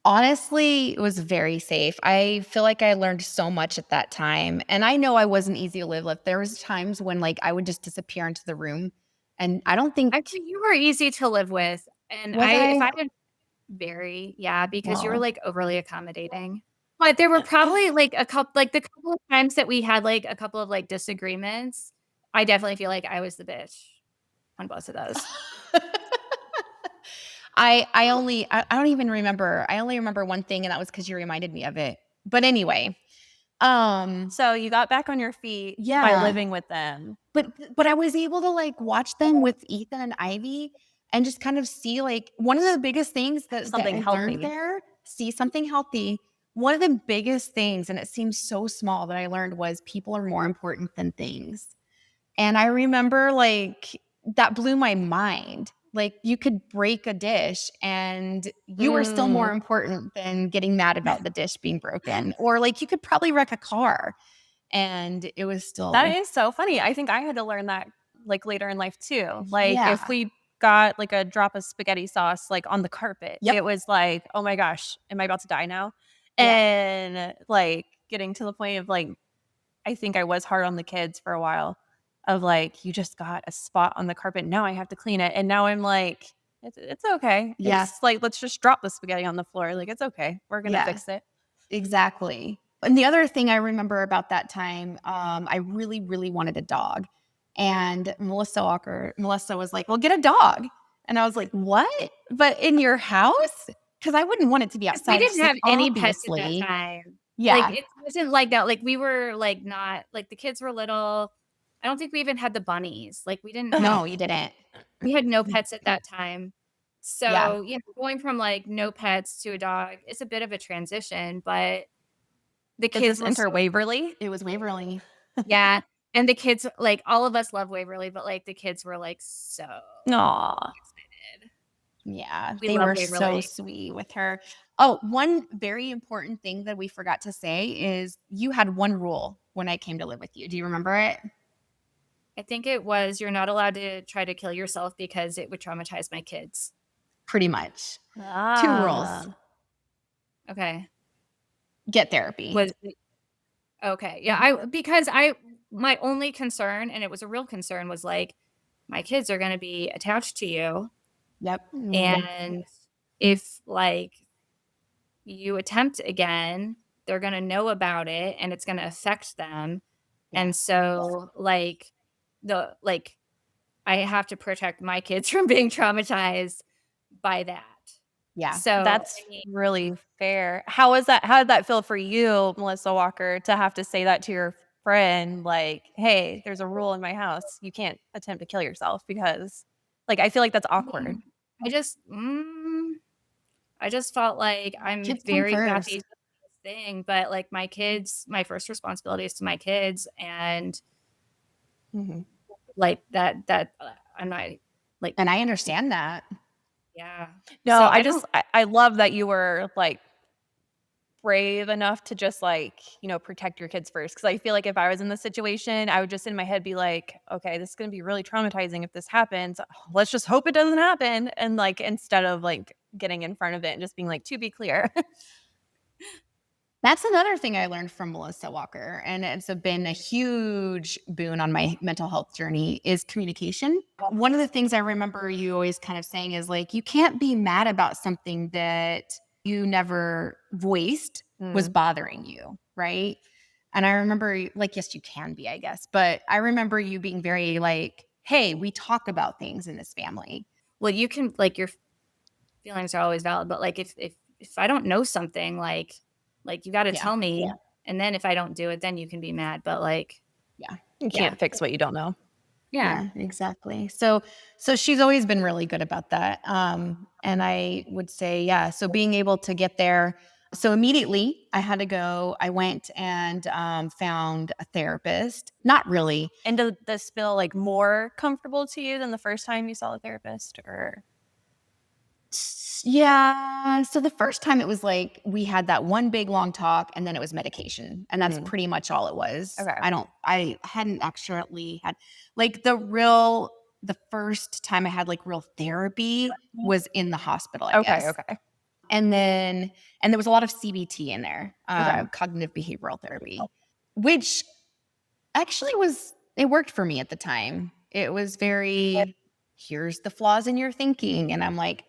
Honestly, it was very safe. I feel like I learned so much at that time. And I know I wasn't easy to live with. There was times when like I would just disappear into the room. And I don't think Actually, you were easy to live with. And Was if I? I had because you were Well, like overly accommodating. But there were probably like the couple of times that we had like a couple of like disagreements. I definitely feel like I was the bitch on both of those. I don't even remember. I only remember one thing, and that was because you reminded me of it. But anyway, So you got back on your feet by Yeah. living with them. but I was able to like watch them with Ethan and Ivy and just kind of see like one of the biggest things that Something I healthy. learned there, see something healthy. One of the biggest things, and it seems so small, that I learned was people are more important than things. And I remember like that blew my mind. Like you could break a dish and you were still more important than getting mad about the dish being broken. Or like you could probably wreck a car and it was still That is so funny. I think I had to learn that like later in life too. Like Yeah. if we got like a drop of spaghetti sauce like on the carpet, Yep. it was like, oh my gosh, am I about to die now? Yeah. And like getting to the point of like, I think I was hard on the kids for a while of like, you just got a spot on the carpet. Now I have to clean it. And now I'm like, it's okay. Yeah. It's like, let's just drop the spaghetti on the floor. Like, it's okay. We're going to Yeah. fix it. Exactly. And the other thing I remember about that time, I really, really wanted a dog. And Melissa was like, well, get a dog. And I was like, what? But in your house? Because I wouldn't want it to be outside. We didn't She's have like, any pets at that obviously. time. Yeah. Like it wasn't like that. Like we were like not like the kids were little. I don't think we even had the bunnies. Like we didn't. No, you didn't. We had no pets at that time. So Yeah. you know, going from like no pets to a dog, it's a bit of a transition. But the Did kids this were enter Waverly? It was Waverly. yeah, and the kids like all of us love Waverly, but like the kids were like so Aw. excited. Yeah, We they love were so Waverly. sweet with her. Oh, one very important thing that we forgot to say is you had one rule when I came to live with you. Do you remember it? I think it was you're not allowed to try to kill yourself because it would traumatize my kids. Pretty much. Two Ah. rules. Okay. Get therapy. Was okay. Yeah, my only concern, and it was a real concern, was like my kids are going to be attached to you, Yep. and if like you attempt again, they're going to know about it and it's going to affect them. And so like I have to protect my kids from being traumatized by that. Yeah. So That's I mean, really fair. How did that feel for you, Melissa Walker, to have to say that to your friend? Like, hey, there's a rule in my house. You can't attempt to kill yourself because like I feel like that's awkward. I just felt like I'm Kids come very first. happy with this thing, but like my first responsibility is to my kids, and like that I'm not like, And I understand that. yeah. No, So I love that you were like brave enough to just like, protect your kids first. Cause I feel like if I was in this situation, I would just in my head be like, okay, this is going to be really traumatizing if this happens. Let's just hope it doesn't happen. And like, instead of like getting in front of it and just being like, to be clear. That's another thing I learned from Melissa Walker, and it's been a huge boon on my mental health journey is communication. One of the things I remember you always kind of saying is like, you can't be mad about something that you never voiced was bothering you, right? And I remember, like, yes, you can be, I guess, but I remember you being very like, hey, we talk about things in this family. Well, you can, like, your feelings are always valid, but like if I don't know something, like you got to tell me, and then if I don't do it, then you can be mad. But like, You can't fix what you don't know. yeah, Exactly. So she's always been really good about that. And I would say, so being able to get there. So immediately I had to go. I went and found a therapist. Not really. And did this feel like more comfortable to you than the first time you saw a therapist, or? Yeah. So the first time it was like we had that one big long talk and then it was medication. And that's pretty much all it was. Okay. I hadn't actually had like the first time I had like real therapy was in the hospital, I guess. Okay. And there was a lot of CBT in there, Okay. cognitive behavioral therapy, which actually it worked for me at the time. It was very, here's the flaws in your thinking. And I'm like,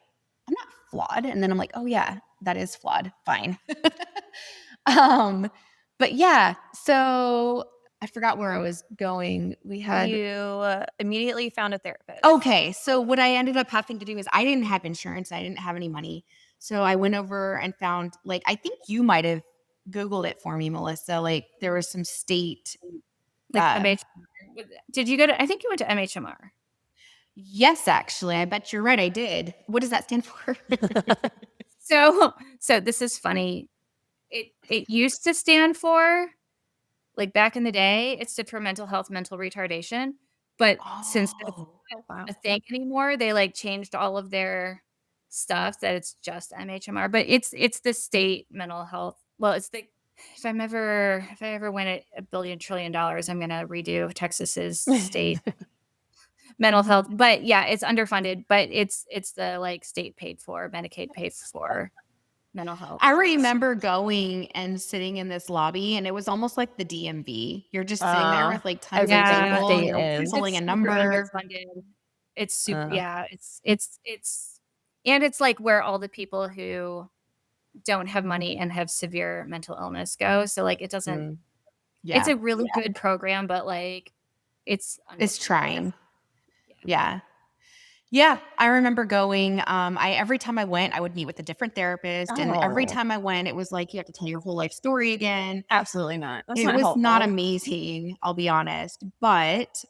I'm not flawed. And then I'm like, oh yeah, that is flawed. Fine. But yeah, so I forgot where I was going. You immediately found a therapist. Okay. So what I ended up having to do is I didn't have insurance. I didn't have any money. So I went over and found, like, I think you might have Googled it for me, Melissa. Like there was some state. like MHMR. Did you go to? I think you went to MHMR. Yes, actually. I bet you're right. I did. What does that stand for? So this is funny. It used to stand for, like back in the day, it stood for mental health, mental retardation. But since it's not a thing anymore, they like changed all of their stuff that it's just MHMR. But it's the state mental health. Well, it's the if I ever win it $1 trillion, I'm gonna redo Texas's state mental health. But yeah, it's underfunded, but it's the like state paid for, Medicaid paid for mental health. I remember going and sitting in this lobby, and it was almost like the DMV. You're just sitting there with like tons of people, and you're pulling a number. Underfunded. It's super. It's and it's like where all the people who don't have money and have severe mental illness go. So like it doesn't. It's a really good program, but like it's trying. Yeah, I remember going. Every time I went, I would meet with a different therapist, and every time I went, it was like you have to tell your whole life story again. Absolutely not. It was not amazing, I'll be honest, but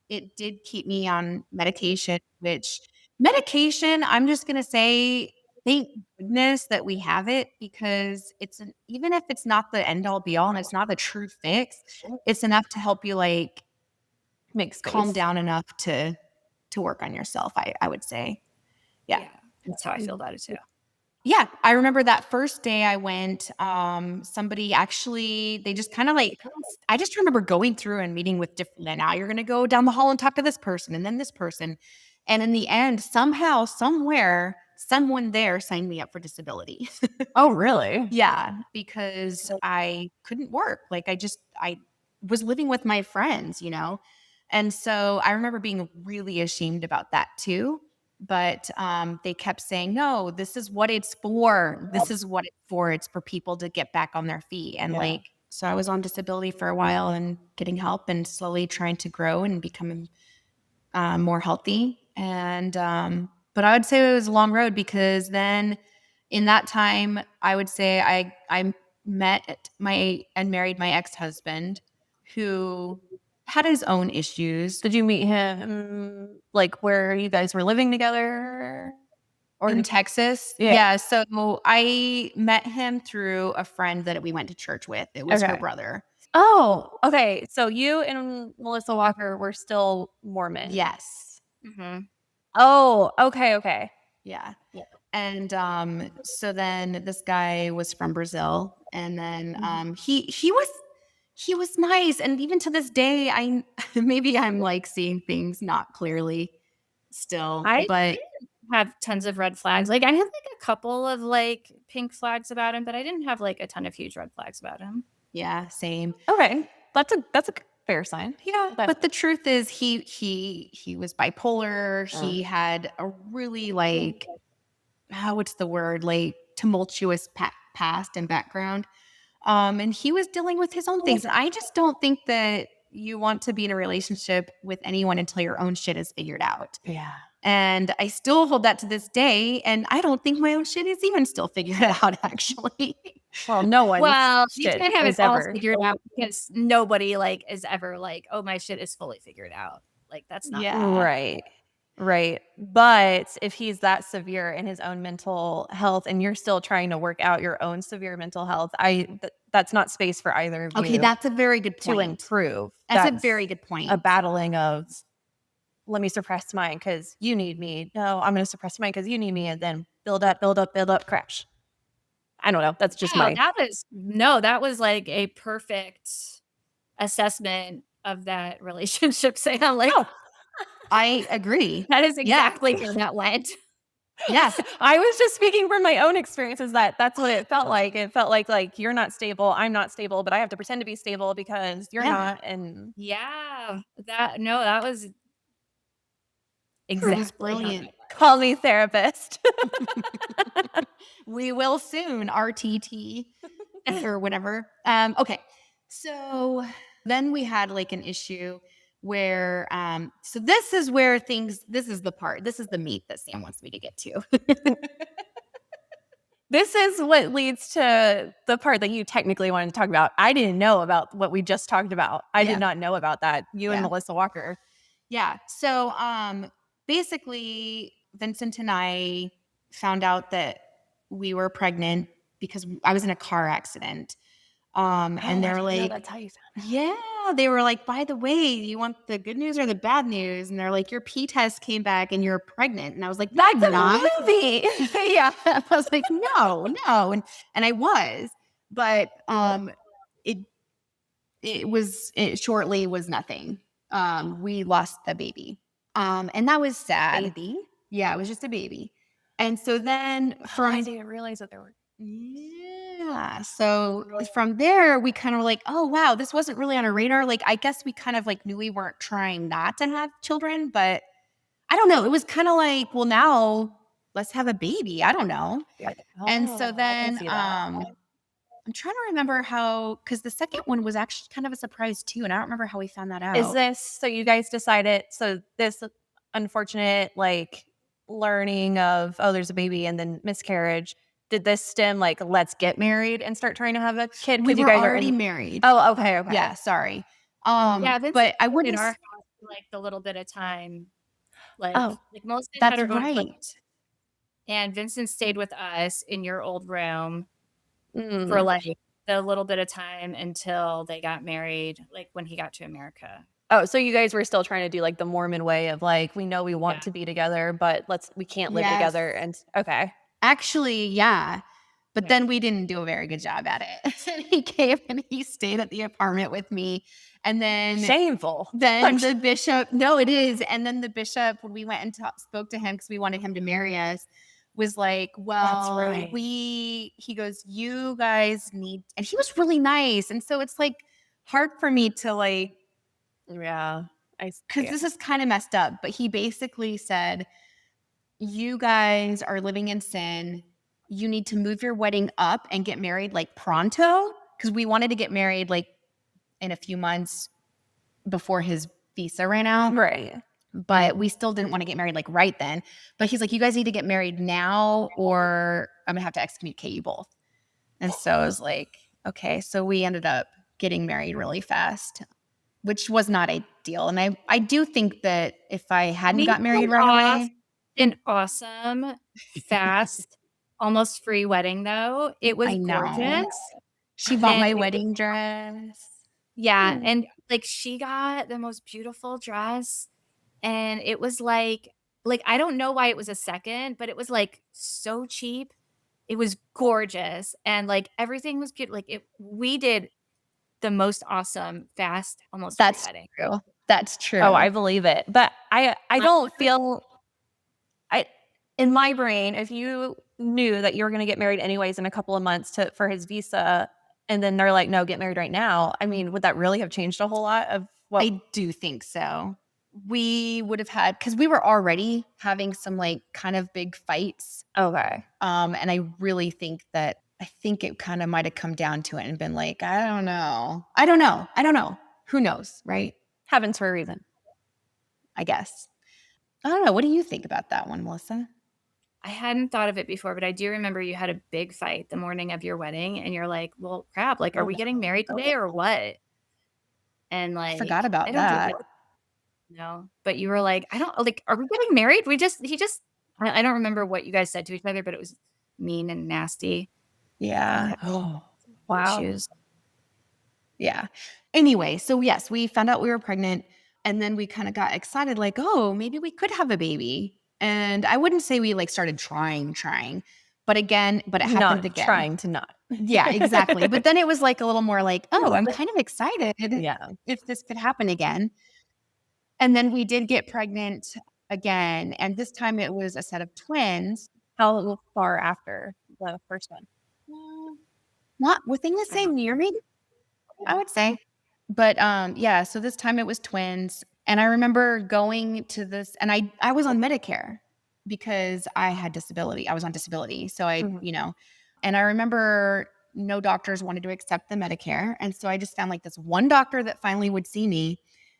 it did keep me on medication. I'm just gonna say, thank goodness that we have it, because even if it's not the end all be all and it's not the true fix, it's enough to help you like make space. Calm down enough to work on yourself, I would say. Yeah. That's how I feel about it too. Yeah. I remember that first day I went, somebody actually, they just kind of like, I just remember going through and meeting with now you're going to go down the hall and talk to this person and then this person. And in the end, somehow, somewhere, someone there signed me up for disability. Oh, really? Yeah. Because I couldn't work. Like I was living with my friends, And so I remember being really ashamed about that too. But they kept saying, no, this is what it's for. This is what it's for. It's for people to get back on their feet. And so I was on disability for a while and getting help and slowly trying to grow and become more healthy. And, but I would say it was a long road, because then in that time, I would say I met and married my ex-husband, who had his own issues. Did you meet him like where you guys were living together? Or in Texas? Yeah. So I met him through a friend that we went to church with. It was her brother. Oh, okay. So you and Melissa Walker were still Mormon. Yes. Mm-hmm. Oh, okay. Yeah. And so then this guy was from Brazil, and then he was nice, and even to this day, I'm like seeing things not clearly still, but have tons of red flags. Like, I have, like, a couple of, like, pink flags about him, but I didn't have, like, a ton of huge red flags about him. Yeah, same. Okay. That's a fair sign. Yeah, But but the truth is he was bipolar. He had a really like what's the word? Like tumultuous past and background. And he was dealing with his own things. And I just don't think that you want to be in a relationship with anyone until your own shit is figured out. yeah. And I still hold that to this day. And I don't think my own shit is even still figured out, actually. Well, no one's Well, you shit can't have is it all ever figured out because nobody, like, is ever like, "Oh, my shit is fully figured out." Like, that's not Yeah. right. Right. But if he's that severe in his own mental health and you're still trying to work out your own severe mental health, that's not space for either of Okay, you that's a very good to point. improve. That's a very good point. A battling of let me suppress mine because you need me. No, I'm going to suppress mine because you need me, and then build up, build up, build up, crash. I don't know. That's just No, my. that was like a perfect assessment of that relationship, Sam. Like, Oh, I agree. that is Yeah. exactly how that went. Yes. I was just speaking from my own experiences. That's what it felt like. It felt like you're not stable, I'm not stable, but I have to pretend to be stable because you're Yeah. not. And Yeah. That was It was exactly how brilliant. that went. call me therapist. We will soon, RTT or whatever. Okay. So then we had like an issue where so this is the meat that Sam wants me to get to. This is what leads to the part that you technically wanted to talk about. I didn't know about what we just talked about. I Yeah. did not know about that. You and Yeah. Melissa Walker. Yeah. So basically Vincent and I found out that we were pregnant because I was in a car accident. And they're like, that's how you sound. yeah, they were like, by the way, you want the good news or the bad news? And they're like, your P test came back and you're pregnant. And I was like, That's a not. movie. Yeah. I was like, no. And I was, but it shortly was nothing. We lost the baby. And that was sad. Baby. Yeah, it was just a baby. And so then I didn't realize that there were. yeah. So from there, we kind of were like, oh, wow, this wasn't really on our radar. Like, I guess we kind of like knew we weren't trying not to have children, but I don't know. It was kind of like, well, now let's have a baby. I don't know. And so then I'm trying to remember how, because the second one was actually kind of a surprise too. And I don't remember how we found that out. Is this so you guys decided? So this unfortunate like learning of there's a baby and then miscarriage. Did this stem like let's get married and start trying to have a kid? we Because you were guys already are married. Oh, okay. Yeah, sorry. Yeah, Vincent but I stayed wouldn't. in our house for, like, the little bit of time. Like, Oh, Melissa had That's her own place, right. and Vincent stayed with us in your old room for, mm. like, the little bit of time until they got married, like, when he got to America. Oh, so you guys were still trying to do like the Mormon way of like we know we want Yeah. to be together, but we can't live Yes. together. And okay. Actually, yeah. But Yeah. then we didn't do a very good job at it. And he came and he stayed at the apartment with me. And then Shameful. Then the bishop, no, it is. And then the bishop, when we went and spoke to him because we wanted him to marry us, was like, well, right. he goes, you guys need, and he was really nice. And so it's like hard for me to like, Yeah. because this is kind of messed up. But he basically said, you guys are living in sin. You need to move your wedding up and get married like pronto. Because we wanted to get married like in a few months before his visa ran out. Right. But we still didn't want to get married like right then. But he's like, you guys need to get married now or I'm going to have to excommunicate you both. And so I was like, okay. So we ended up getting married really fast, which was not ideal. And I do think that if I hadn't got married right away. An awesome, fast, almost free wedding, though. It was I know. gorgeous. She bought And my it- wedding dress. Yeah, and like she got the most beautiful dress, and it was like I don't know why it was a second, but it was like so cheap. It was gorgeous, and like everything was beautiful. Like we did the most awesome, fast, almost free That's wedding. true. That's true. Oh, I believe it. But I don't feel in my brain, if you knew that you were going to get married anyways in a couple of months for his visa, and then they're like, no, get married right now. I mean, would that really have changed a whole lot of what? I do think so. We would have had, because we were already having some like kind of big fights. Okay. And I really think it kind of might have come down to it and been like, I don't know. Who knows, right? Happens for a reason. I guess. I don't know. What do you think about that one, Melissa? I hadn't thought of it before, but I do remember you had a big fight the morning of your wedding, and you're like, well, crap, like, are we getting married today or what? And like, I forgot about I don't that. know, but you were like, I don't like, are we getting married? I don't remember what you guys said to each other, but it was mean and nasty. Yeah. Oh, wow. Issues. Yeah. Anyway, so yes, we found out we were pregnant, and then we kind of got excited, like, oh, maybe we could have a baby. And I wouldn't say we like started trying, but it happened Not again. trying to not. Yeah, exactly. But then it was like a little more like, oh, I'm kind of excited Yeah. if this could happen again. And then we did get pregnant again, and this time it was a set of twins. How far after the first one? Not within the same year, maybe, I would say. But yeah, so this time it was twins. And I remember going to this, and I was on Medicare because I had disability. I was on disability. So and I remember no doctors wanted to accept the Medicare. And so I just found like this one doctor that finally would see me.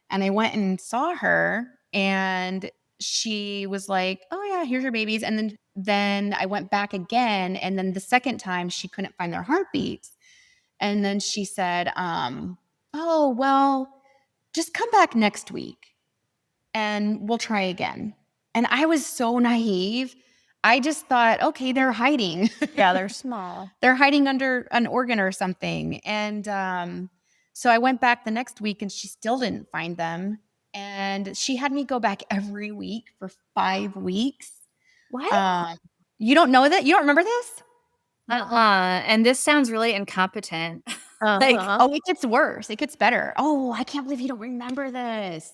And I went and saw her, and she was like, oh yeah, here's your babies. And then I went back again. And then the second time she couldn't find their heartbeats. And then she said, oh, well, just come back next week and we'll try again. And I was so naive. I just thought, okay, they're hiding. Yeah, they're small. They're hiding under an organ or something. And so I went back the next week, and she still didn't find them. And she had me go back every week for 5 weeks. What? You don't know that? You don't remember this? And this sounds really incompetent. Like, oh, it gets worse. It gets better. Oh, I can't believe you don't remember this.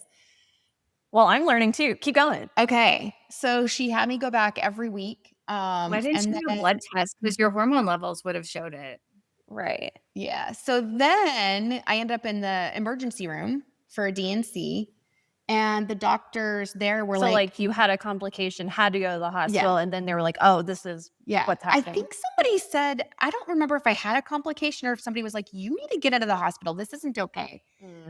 Well, I'm learning too. Keep going. Okay. So she had me go back every week. Why didn't you do a blood test? Because your hormone levels would have showed it. Right. Yeah. So then I ended up in the emergency room for a DNC, and the doctors there were So like you had a complication, had to go to the hospital, and then they were like, oh, this is what's happening. I think somebody said, I don't remember if I had a complication or if somebody was like, you need to get out of the hospital. This isn't okay.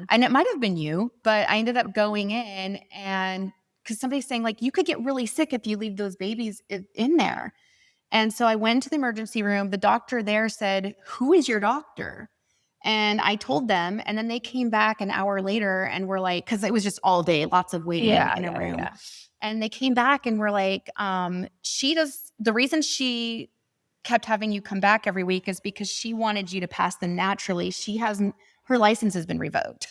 And it might have been you, but I ended up going in, and because somebody's saying like, you could get really sick if you leave those babies in there. And so I went to the emergency room. The doctor there said, who is your doctor? And I told them, and then they came back an hour later and were like, because it was just all day, lots of waiting in a room. Yeah. And they came back and were like, the reason she kept having you come back every week is because she wanted you to pass them naturally. Her license has been revoked.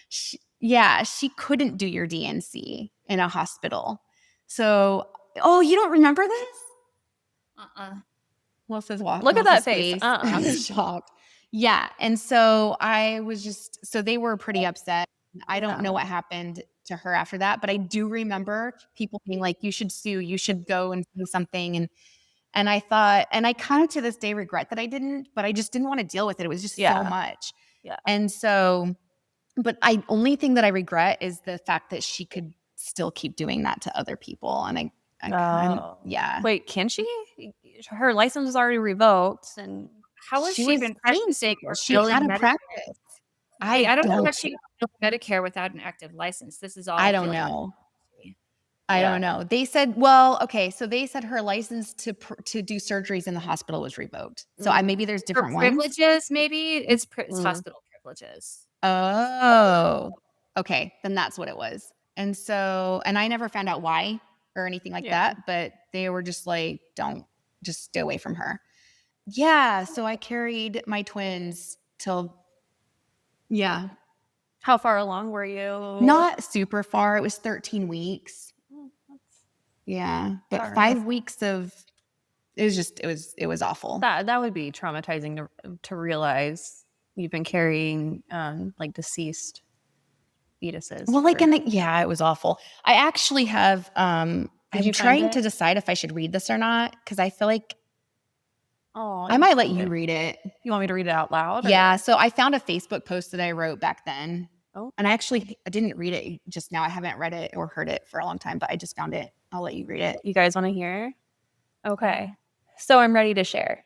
She couldn't do your DNC in a hospital. So, oh, you don't remember this? Melissa's walking. Look at that face. I'm shocked. Yeah. And so so they were pretty upset. I don't know what happened to her after that, but I do remember people being like, you should sue, you should go and do something. And I thought, and I kind of to this day regret that I didn't, but I just didn't want to deal with it. It was just so much. Yeah. And so, but only thing that I regret is the fact that she could still keep doing that to other people. And yeah. Wait, can she? Her license was already revoked, and how has she been practicing? She had a practice. I don't know if she can Medicare without an active license. This is all. I don't know. I don't know. They said, well, okay, so they said her license to do surgeries in the hospital was revoked. So maybe there's different privileges. Maybe it's hospital privileges. Oh, okay, then that's what it was. And so, and I never found out why or anything like that, but they were just like, don't, just stay away from her. Yeah, so I carried my twins till, How far along were you? Not super far. It was 13 weeks. But 5 weeks of, it was awful. That would be traumatizing to realize you've been carrying like deceased fetuses. Well, it was awful. I actually have Did I'm you find trying it? to decide if I should read this or not because I feel like Oh, I might let you read it. You want me to read it out loud? Yeah. So I found a Facebook post that I wrote back then. Oh. And I didn't read it just now. I haven't read it or heard it for a long time, but I just found it. I'll let you read it. You guys want to hear? Okay. So I'm ready to share.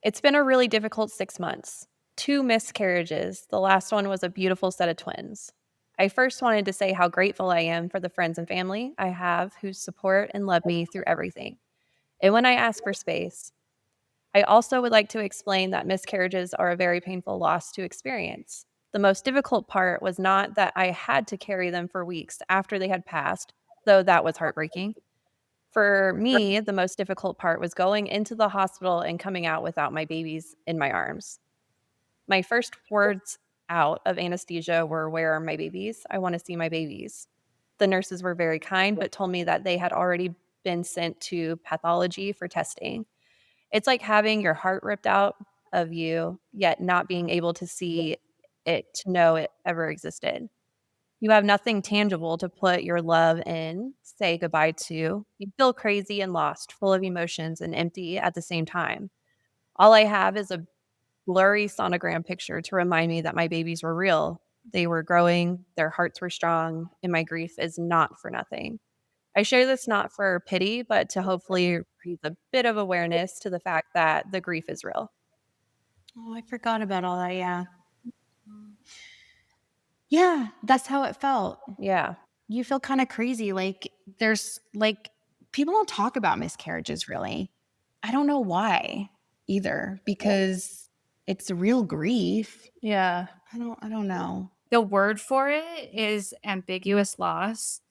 It's been a really difficult 6 months. 2 miscarriages. The last one was a beautiful set of twins. I first wanted to say how grateful I am for the friends and family I have who support and love me through everything. And when I ask for space, I also would like to explain that miscarriages are a very painful loss to experience. The most difficult part was not that I had to carry them for weeks after they had passed, though that was heartbreaking. For me, the most difficult part was going into the hospital and coming out without my babies in my arms. My first words out of anesthesia were, "Where are my babies? I want to see my babies." The nurses were very kind, but told me that they had already been sent to pathology for testing. It's like having your heart ripped out of you, yet not being able to see it to know it ever existed. You have nothing tangible to put your love in, say goodbye to. You feel crazy and lost, full of emotions and empty at the same time. All I have is a blurry sonogram picture to remind me that my babies were real. They were growing, their hearts were strong, and my grief is not for nothing. I share this not for pity, but to hopefully raise a bit of awareness to the fact that the grief is real. Oh, I forgot about all that. Yeah. Yeah. That's how it felt. Yeah. You feel kind of crazy. Like there's like people don't talk about miscarriages really. I don't know why either because it's real grief. Yeah. I don't know. The word for it is ambiguous loss.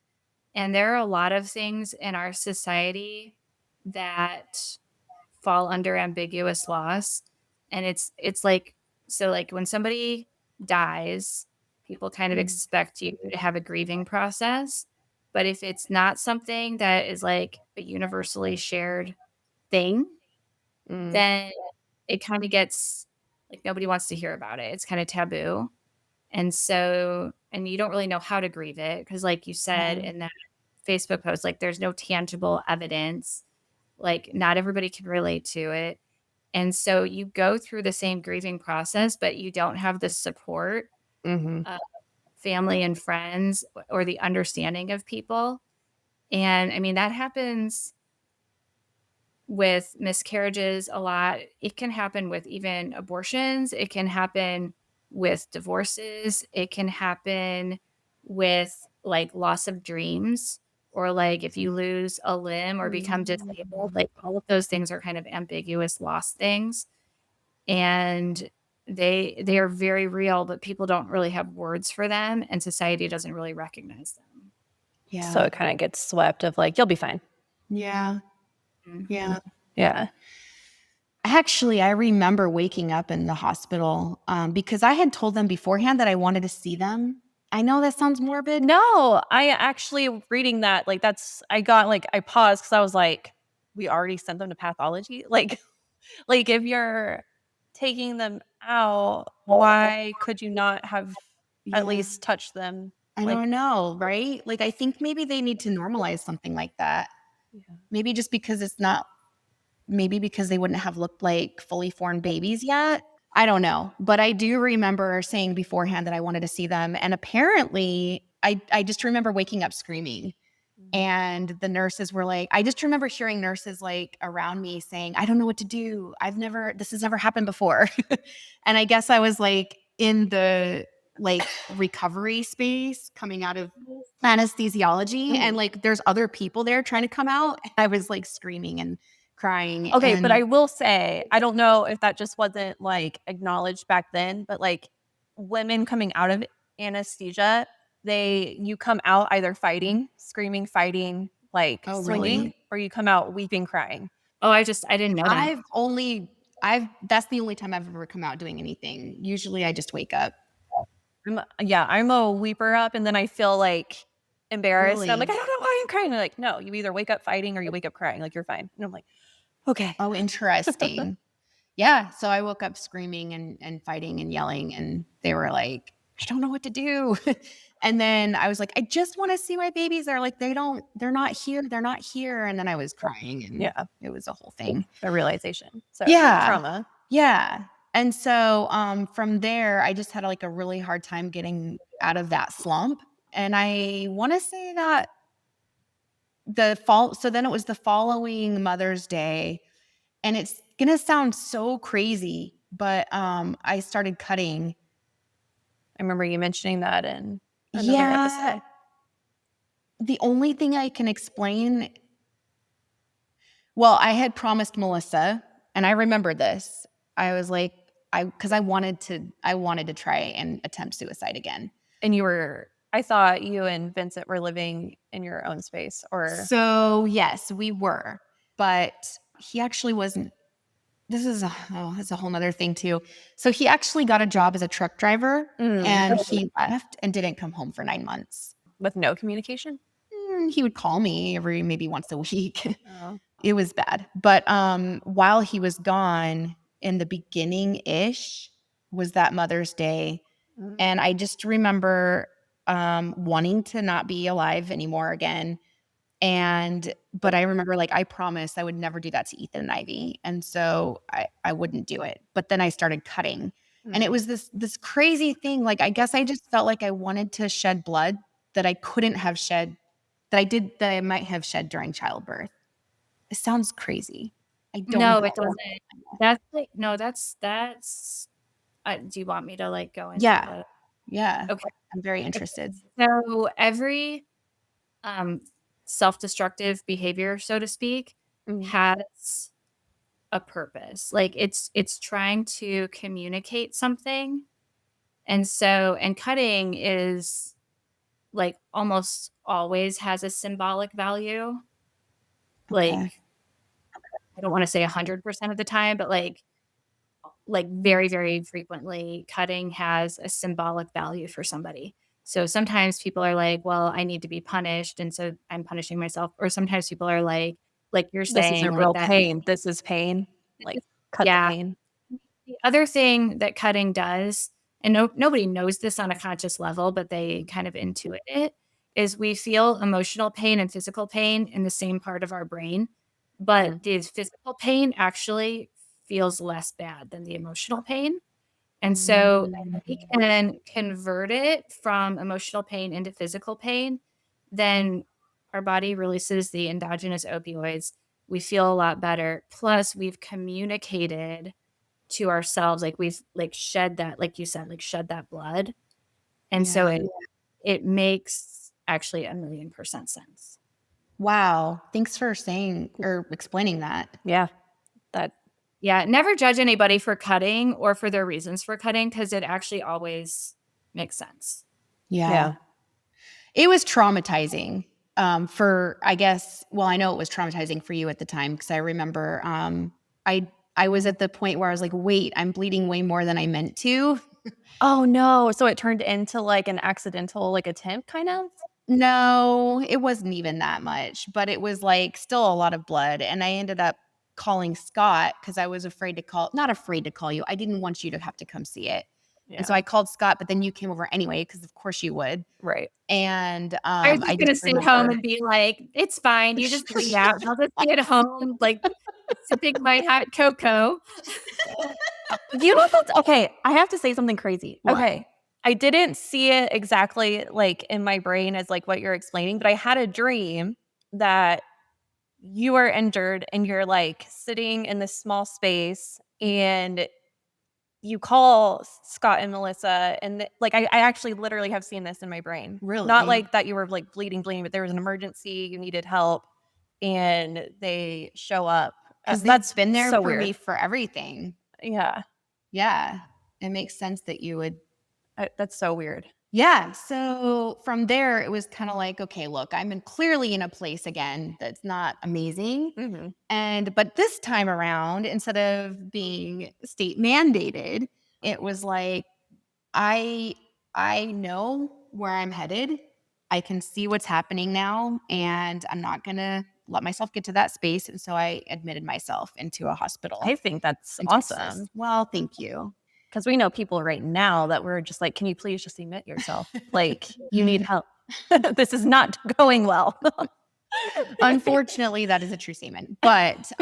And there are a lot of things in our society that fall under ambiguous loss. And it's like, so like when somebody dies, people kind of expect you to have a grieving process. But if it's not something that is like a universally shared thing, Mm. then it kind of gets like nobody wants to hear about it. It's kind of taboo. And so, and you don't really know how to grieve it because, like you said Yeah. in that Facebook post, like there's no tangible evidence. Like not everybody can relate to it. And so you go through the same grieving process, but you don't have the support Mhm. of family and friends or the understanding of people. And I mean, that happens with miscarriages a lot. It can happen with even abortions. It can happen with divorces. It can happen with like loss of dreams or like if you lose a limb or become disabled, like all of those things are kind of ambiguous loss things. And they are very real, but people don't really have words for them and society doesn't really recognize them. Yeah. So it kind of gets swept of like, you'll be fine. Yeah. Mhm. Yeah. Yeah. Actually, I remember waking up in the hospital because I had told them beforehand that I wanted to see them. I know that sounds morbid. No, I actually reading that, like, I paused because I was like, we already sent them to pathology? Like, if you're taking them out, why could you not have at Yeah. least touched them? I Like, don't know, right? Like, I think maybe they need to normalize something like that. yeah. Maybe just because maybe because they wouldn't have looked like fully formed babies yet. I don't know. But I do remember saying beforehand that I wanted to see them. And apparently, I just remember waking up screaming. And the nurses were like, I just remember hearing nurses like around me saying, I don't know what to do. This has never happened before. And I guess I was like in the like recovery space coming out of anesthesiology. And like there's other people there trying to come out. And I was like screaming and crying. Okay, but I And will say, I don't know if that just wasn't, like, acknowledged back then, but, like, women coming out of anesthesia, you come out either fighting, screaming, fighting, like, oh, swinging, really? or you come out weeping, crying. Oh, I didn't know that. That's the only time I've ever come out doing anything. Usually I just wake up. I'm a weeper up, and then I feel, like, embarrassed, and I'm like, "I Really? don't know why I'm crying." They're like, "No, you either wake up fighting or you wake up crying, like, you're fine." And I'm like, "Okay." Oh, interesting. Yeah. So I woke up screaming and fighting and yelling, and they were like, I don't know what to do. And then I was like, I just want to see my babies. They're like, they're not here. They're not here. And then I was crying and Yeah. it was a whole thing. The realization. So Yeah. trauma. Yeah. And so from there, I just had like a really hard time getting out of that slump. And I want to say that so then it was the following Mother's Day. And it's going to sound so crazy, but I started cutting. I remember you mentioning that in another episode. The only thing I can explain, well, I had promised Melissa, and I remember this. I was like, because I wanted to try and attempt suicide again. And I thought you and Vincent were living in your own space, or so yes, we were, but he actually wasn't. This is a whole nother thing too. So he actually got a job as a truck driver, and he left and didn't come home for 9 months with no communication. He would call me every maybe once a week. Oh. It was bad. But while he was gone, in the beginning-ish was that Mother's Day. And I just remember wanting to not be alive anymore again. But I remember, like, I promised I would never do that to Ethan and Ivy. And so I wouldn't do it. But then I started cutting. And it was this crazy thing. Like, I guess I just felt like I wanted to shed blood that I couldn't have shed, that I might have shed during childbirth. It sounds crazy. I don't know. No, it doesn't. That's like, no, that's do you want me to like go into Yeah. Yeah. Okay. I'm very interested. So every self-destructive behavior, so to speak, has a purpose. Like it's trying to communicate something. And cutting is like almost always has a symbolic value. Okay. Like I don't want to say 100% of the time, but like very, very frequently, cutting has a symbolic value for somebody. So sometimes people are like, well, I need to be punished, and so I'm punishing myself. Or sometimes people are like you're saying, this isn't like, real that pain. This is pain. Like cut the pain. The other thing that cutting does, and nobody knows this on a conscious level, but they kind of intuit it, is we feel emotional pain and physical pain in the same part of our brain. But the physical pain actually feels less bad than the emotional pain. And so we can convert it from emotional pain into physical pain. Then our body releases the endogenous opioids. We feel a lot better. Plus, we've communicated to ourselves, like we've like shed that, like you said, like shed that blood. And so it makes actually 1,000,000% sense. Wow. Thanks for saying or explaining that. Yeah. Never judge anybody for cutting or for their reasons for cutting, because it actually always makes sense. Yeah. It was traumatizing for, I guess, well, I know it was traumatizing for you at the time, because I remember I was at the point where I was like, wait, I'm bleeding way more than I meant to. Oh, no. So it turned into like an accidental like attempt kind of? No, it wasn't even that much, but it was like still a lot of blood. And I ended up calling Scott because I was not afraid to call you. I didn't want you to have to come see it. Yeah. And so I called Scott, but then you came over anyway, because of course you would. Right. And I was just going to stay home and be like, it's fine. You just bleed out. I'll just be at home, like sipping my hot cocoa. You know what's okay? I have to say something crazy. What? Okay. I didn't see it exactly like in my brain as like what you're explaining, but I had a dream that you are injured and you're like sitting in this small space and you call Scott and Melissa, and like I actually literally have seen this in my brain. Really? Not like that you were like bleeding, but there was an emergency, you needed help, and they show up. Because that's been there so for weird. me for everything. Yeah. Yeah. It makes sense that you would. That's so weird. Yeah. So from there, it was kind of like, okay, look, clearly in a place again that's not amazing. Mm-hmm. But this time around, instead of being state mandated, it was like, I know where I'm headed. I can see what's happening now, and I'm not going to let myself get to that space. And so I admitted myself into a hospital. I think that's awesome. Texas. Well, thank you. because we know people right now that we're just like, can you please just admit yourself? Like, you need help. This is not going well. Unfortunately, that is a true statement. But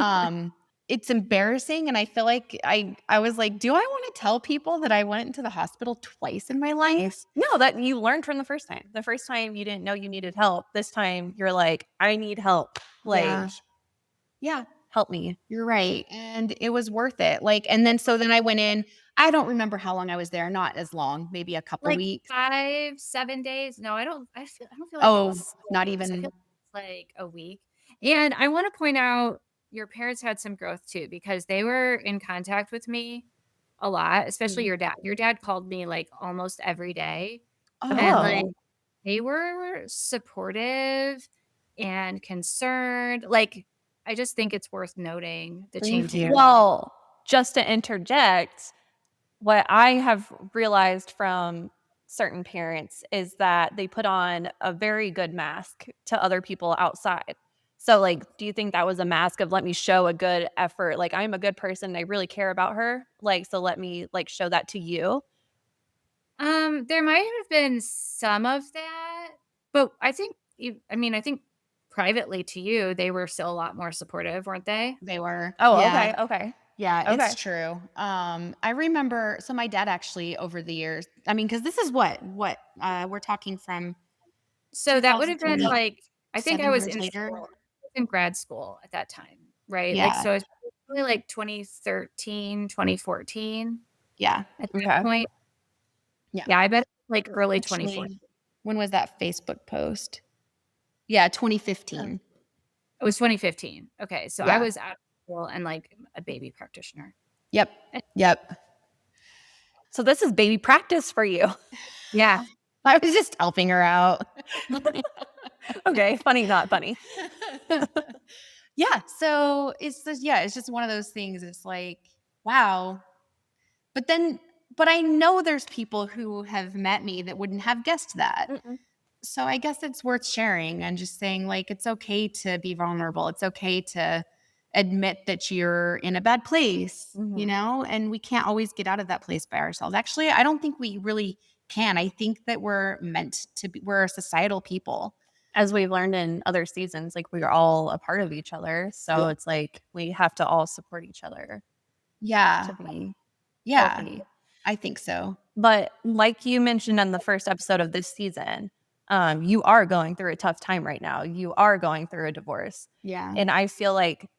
it's embarrassing. And I feel like I was like, do I want to tell people that I went into the hospital twice in my life? No, that you learned from the first time. The first time you didn't know you needed help. This time you're like, I need help. Like, Yeah, help me. you're right. And it was worth it. Like, and then so then I went in. I don't remember how long I was there. Not as long, maybe a couple Like weeks. 5, 7 days? No, I don't feel like it Oh, was not 6. I feel even. like it's like a week. And I want to point out your parents had some growth too because they were in contact with me a lot, especially your dad. Your dad called me like almost every day. And like Oh, they were supportive and concerned. Like I just think it's worth noting the Thank change in you. your well, just to interject, what I have realized from certain parents is that they put on a very good mask to other people outside. So, like, do you think that was a mask of let me show a good effort? Like, I'm a good person. I really care about her. Like, so let me like show that to you. There might have been some of that, but I think I think privately to you, they were still a lot more supportive, weren't they? They were. Oh, Yeah. okay, okay, Yeah, okay. it's true. I remember, so my dad actually over the years, I mean, because this is what we're talking from So that would have been 2020, like I think I 7 was years in later. school, in grad school at that time, right? Like Yeah, so it's probably like 2013, 2014 yeah, at that Okay. point. yeah. Yeah, I bet like early 2014. Actually, when was that Facebook post? Yeah, Yeah. 2015. It was 2015. Okay, so I Yeah. was out of school and like a baby practitioner. Yep. Yep. So this is baby practice for you. Yeah. I was just helping her out. Okay, funny, not funny. Yeah, so it's just one of those things. It's like, wow. But then, but I know there's people who have met me that wouldn't have guessed that. Mm-mm. So I guess it's worth sharing and just saying, like, it's okay to be vulnerable. It's okay to admit that you're in a bad place, Mhm. and we can't always get out of that place by ourselves. Actually, I don't think we really can. I think that we're meant to be, we're a societal people. As we've learned in other seasons, like we are all a part of each other. So it's like we have to all support each other Yeah. to be Yeah. healthy. I think so. But like you mentioned in the first episode of this season, you are going through a tough time right now. You are going through a divorce. Yeah. And I feel like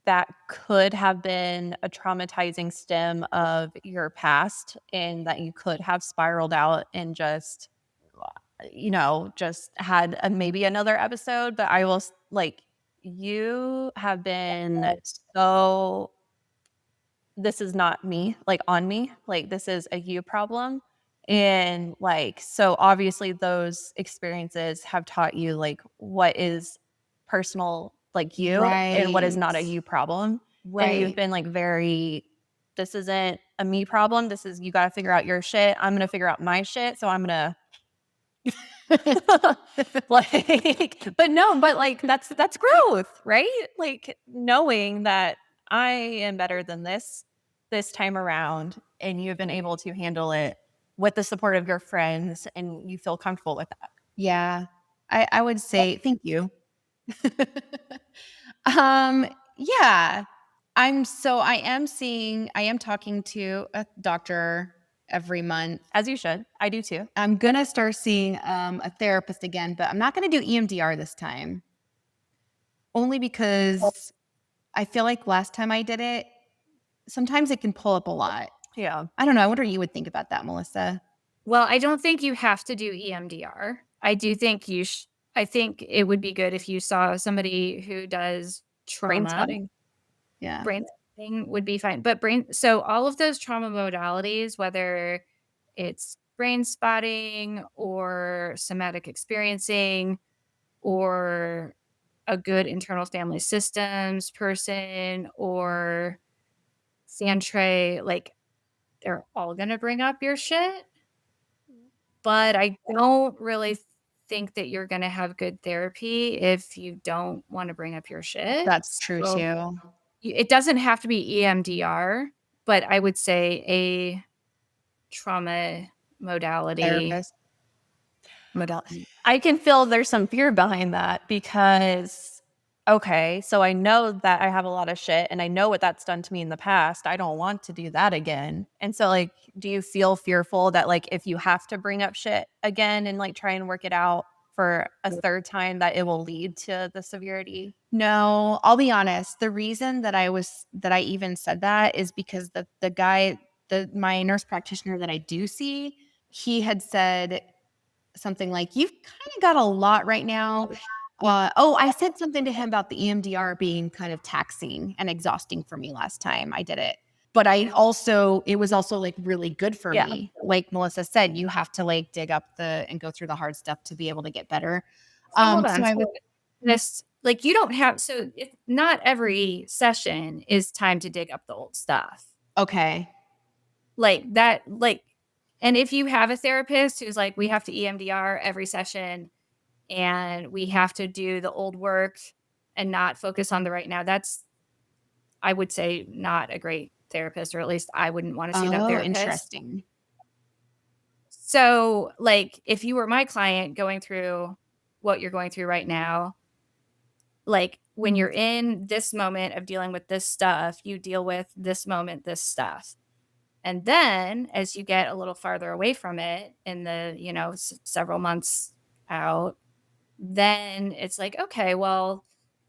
that could have been a traumatizing stem of your past and that you could have spiraled out and just just had maybe another episode. But I will like, you have been so, this is not me, like on me, like this is a you problem. And like, so obviously those experiences have taught you like what is personal, like you, and what is Right. not a you problem. And you've Right. been like very, this isn't a me problem. This is, you got to figure out your shit. I'm going to figure out my shit. So I'm going to like, but no, but like that's growth, right? Like knowing that I am better than this time around, and you've been able to handle it with the support of your friends, and you feel comfortable with that. Yeah. I would say thank you. um, yeah. I am talking to a doctor every month. As you should. I do too. I'm gonna start seeing a therapist again, but I'm not gonna do EMDR this time. Only because I feel like last time I did it, sometimes it can pull up a lot. Yeah. I don't know. I wonder what you would think about that, Melissa. Well, I don't think you have to do EMDR. I do think I think it would be good if you saw somebody who does Brain trauma. spotting. Yeah. Brain spotting would be fine. But so all of those trauma modalities, whether it's brain spotting or somatic experiencing or a good internal family systems person or Santray, like they're all gonna bring up your shit. But I don't really think that you're gonna have good therapy if you don't wanna bring up your shit. That's true So, too. it doesn't have to be EMDR, but I would say trauma modality. Therapist. I can feel there's some fear behind that because, okay, so I know that I have a lot of shit and I know what that's done to me in the past. I don't want to do that again. And so, like, do you feel fearful that, like, if you have to bring up shit again and, like, try and work it out for a third time, that it will lead to the severity? No, I'll be honest. The reason that I even said that is because the guy, my nurse practitioner that I do see, he had said something like, "You've kind of got a lot right now." I said something to him about the EMDR being kind of taxing and exhausting for me last time I did it. But it was also like really good for Yeah. me. Like Melissa said, you have to like dig up and go through the hard stuff to be able to get better. So hold on. So I So would, this, like, you don't have, so if not every session is time to dig up the old stuff. okay. Like that, like, and if you have a therapist who's like, we have to EMDR every session and we have to do the old work and not focus on the right now, that's, I would say, not a great therapist, or at least I wouldn't want to see that Oh, therapist. interesting. So, like, if you were my client going through what you're going through right now, like, when you're in this moment of dealing with this stuff, you deal with this moment, this stuff. And then as you get a little farther away from it in the, several months out, then it's like, okay, well,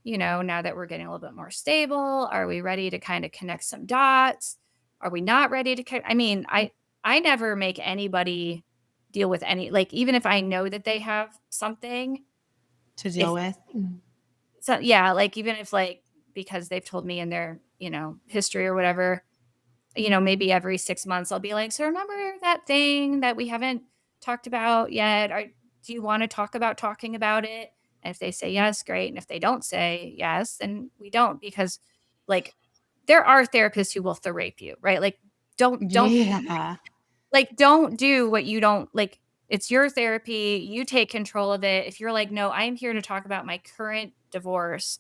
now that we're getting a little bit more stable, are we ready to kind of connect some dots? Are we not ready to I mean, I never make anybody deal with any, like, even if I know that they have something To deal with. so yeah, like, even if, like, because they've told me in their, history or whatever, maybe every 6 months I'll be like, so remember that thing that we haven't talked about yet? Or do you want to talk about talking about it? And if they say yes, great. And if they don't say yes, then we don't, because, like, there are therapists who will therape you, right? Like, don't Yeah. like, don't do what you don't like. It's your therapy. You take control of it. If you're like, no, I'm here to talk about my current divorce,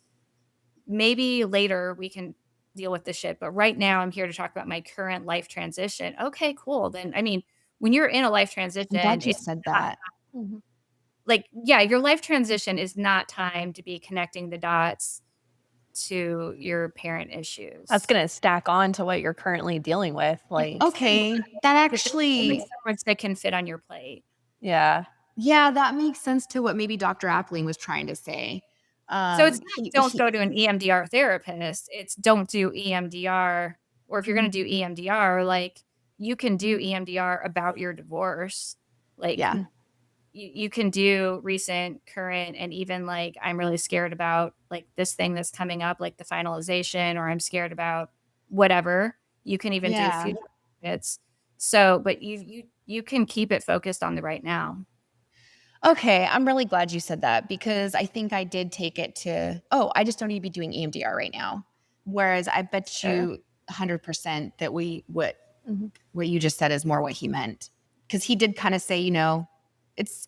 maybe later we can deal with this shit. But right now I'm here to talk about my current life transition. Okay, cool. Then, I mean, when you're in a life transition, I'm glad you it's said not, that. like, yeah, your life transition is not time to be connecting the dots to your parent issues. That's going to stack on to what you're currently dealing with. Like, Okay. That There's only actually, so much that can fit on your plate. yeah. yeah, that makes sense to what maybe Dr. Appling was trying to say. So it's not don't He- go to an EMDR therapist. It's don't do EMDR. Or if you're going to do EMDR, like, you can do EMDR about your divorce. Like, yeah. you can do recent, current, and even, like, I'm really scared about, like, this thing that's coming up, like the finalization, or I'm scared about whatever. You can even do Yeah. future bits. So, but you can keep it focused on the right now. Okay, I'm really glad you said that because I think I did take it to, I just don't need to be doing EMDR right now. Whereas I bet you 100% that what you just said is more what he meant. Because he did kind of say, it's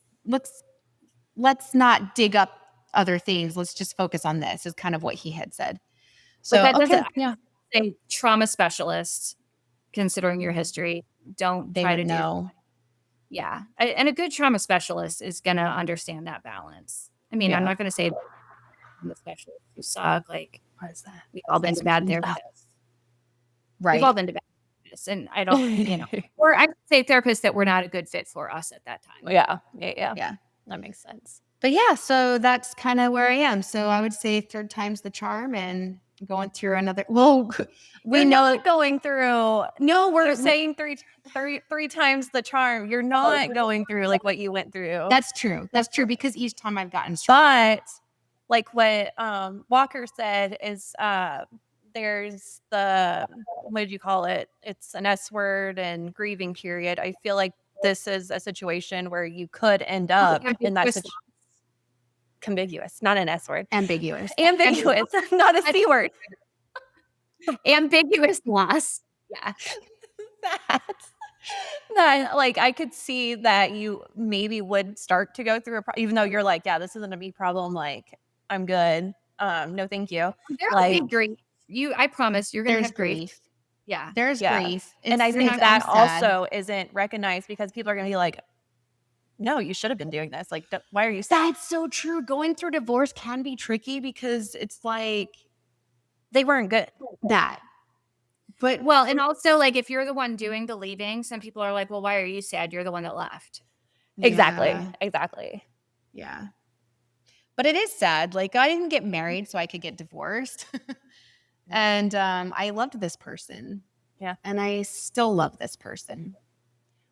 let's not dig up other things. Let's just focus on this is kind of what he had said. But So, that doesn't, okay, yeah, say trauma specialist, considering your history, don't they try would to do. know. Yeah. And a good trauma specialist is going to understand that balance. I mean, I'm Yeah. not going to say the specialists who suck. Like, What is that? we've all been to bad therapists. Right. We've all been to bad therapists. And I don't, or I would say therapists that were not a good fit for us at that time. Yeah. That makes sense. But yeah, so that's kind of where I am. So I would say third time's the charm and going through another. Well, we You're know not going through. No, We're saying three times the charm. You're not going through like what you went through. That's true. That's true because each time I've gotten stronger. But like what Walker said is there's the, what did you call it? It's an S word and grieving period. I feel like this is a situation where you could end up in that situation. Ambiguous, not an S word. Ambiguous. Ambiguous, not a C word. Ambiguous loss. Yeah. that like I could see that you maybe would start to go through even though you're like, yeah, this isn't a me problem. Like, I'm good. No, thank you. There will Like, be grief. I promise you're going to There's have grief. grief. Yeah. There's Yeah. grief. And I You're think not that gonna be sad. also isn't recognized because people are going to be like, no, you should have been doing this. Like, why are you sad? That's so true. Going through divorce can be tricky because it's like They weren't good. that. But Well, and also, like, if you're the one doing the leaving, some people are like, well, why are you sad? You're the one that left. Exactly. Yeah. Exactly. Yeah. But it is sad. Like, I didn't get married so I could get divorced. And I loved this person. Yeah. And I still love this person.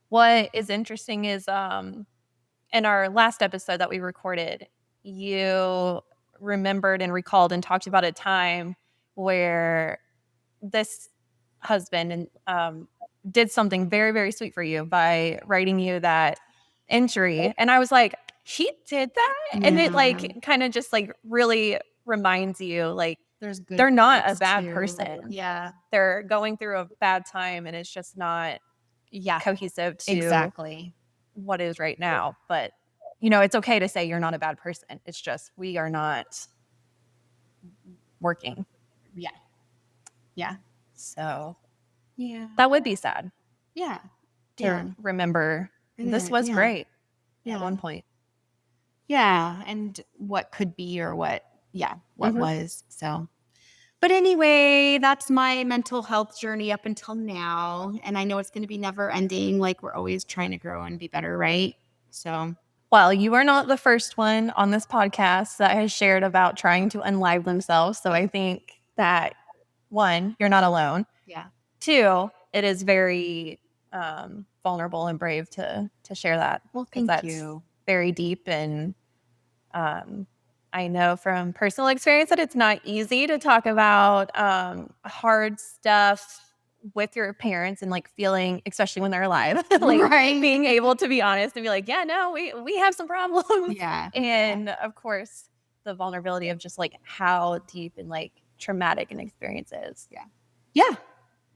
What is interesting is in our last episode that we recorded, you remembered and recalled and talked about a time where this husband did something very, very sweet for you by writing you that entry. And I was like, he did that? And it like kind of just like really reminds you like There's good they're not a parts, bad too. person. Yeah. They're going through a bad time and it's just not Yeah. cohesive to Exactly. what is right now. But you know, it's okay to say you're not a bad person. It's just we are not working. Yeah. Yeah. So Yeah. that would be sad Yeah. to Yeah. remember this was Yeah. great Yeah. at one point. Yeah. And what could be or what Mhm. was. So, but anyway, that's my mental health journey up until now. And I know it's going to be never ending. Like, we're always trying to grow and be better, right? So, Well, you are not the first one on this podcast that has shared about trying to unlive themselves. So I think that one, you're not alone. yeah. Two, it is very vulnerable and brave to share that. Well, 'cause thank that's you. very deep, and I know from personal experience that it's not easy to talk about hard stuff with your parents and like feeling, especially when they're alive, like Right. being able to be honest and be like, yeah, no, we have some problems. Yeah. And of course, the vulnerability of just like how deep and like traumatic an experience is. Yeah.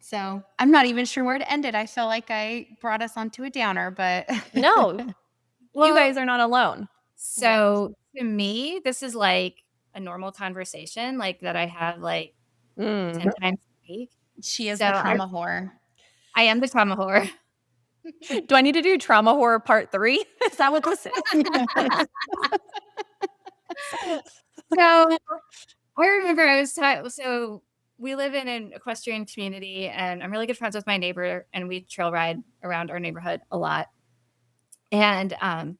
So, I'm not even sure where to end it. I feel like I brought us onto a downer, but No, Well, you guys are not alone. So to me, this is like a normal conversation, like that I have like 10 times a week. she is So the trauma whore. I am the trauma whore. Do I need to do trauma horror part 3? Is that what this is? So I remember I was so we live in an equestrian community, and I'm really good friends with my neighbor, and we trail ride around our neighborhood a lot. And I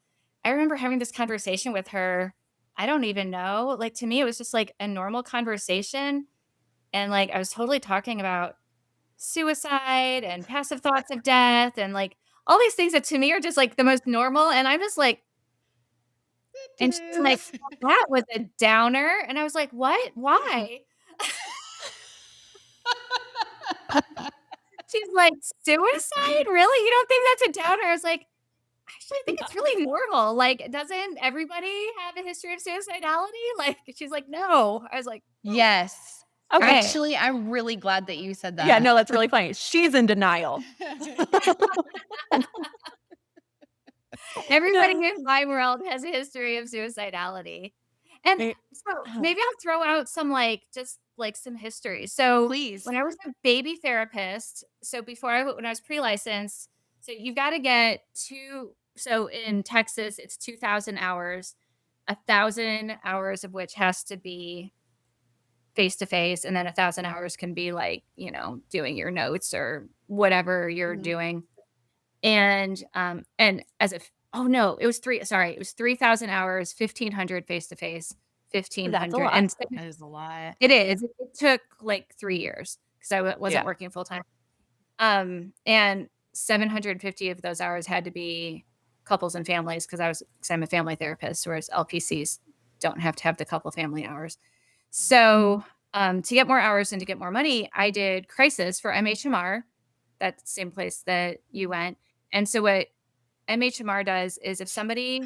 remember having this conversation with her. I don't even know. Like, to me, it was just like a normal conversation. And like I was totally talking about suicide and passive thoughts of death and like all these things that to me are just like the most normal. And I'm just like, and she's like, that was a downer. And I was like, what? Why? She's like, suicide? Really? You don't think that's a downer? I was like, actually, I think it's really normal. Like, doesn't everybody have a history of suicidality? Like, she's like, no. I was like, Yes. Okay. Actually, I'm really glad that you said that. Yeah, no, that's really funny. She's in denial. everybody in my world has a history of suicidality. And so maybe I'll throw out some like just like some history. So Please. when I was a baby therapist, so when I was pre-licensed, so you've got to get so in Texas, it's 2,000 hours, 1,000 hours of which has to be face to face, and then 1,000 hours can be like, doing your notes or whatever you're doing. And as if, oh no, it was 3,000 hours, 1,500 face to face, 1,500. That's a lot. And That is a lot. it is. It took like 3 years because I wasn't working full time. And 750 of those hours had to be couples and families because I'm a family therapist, whereas LPCs don't have to have the couple family hours. So to get more hours and to get more money, I did crisis for MHMR, that same place that you went. And so what MHMR does is if somebody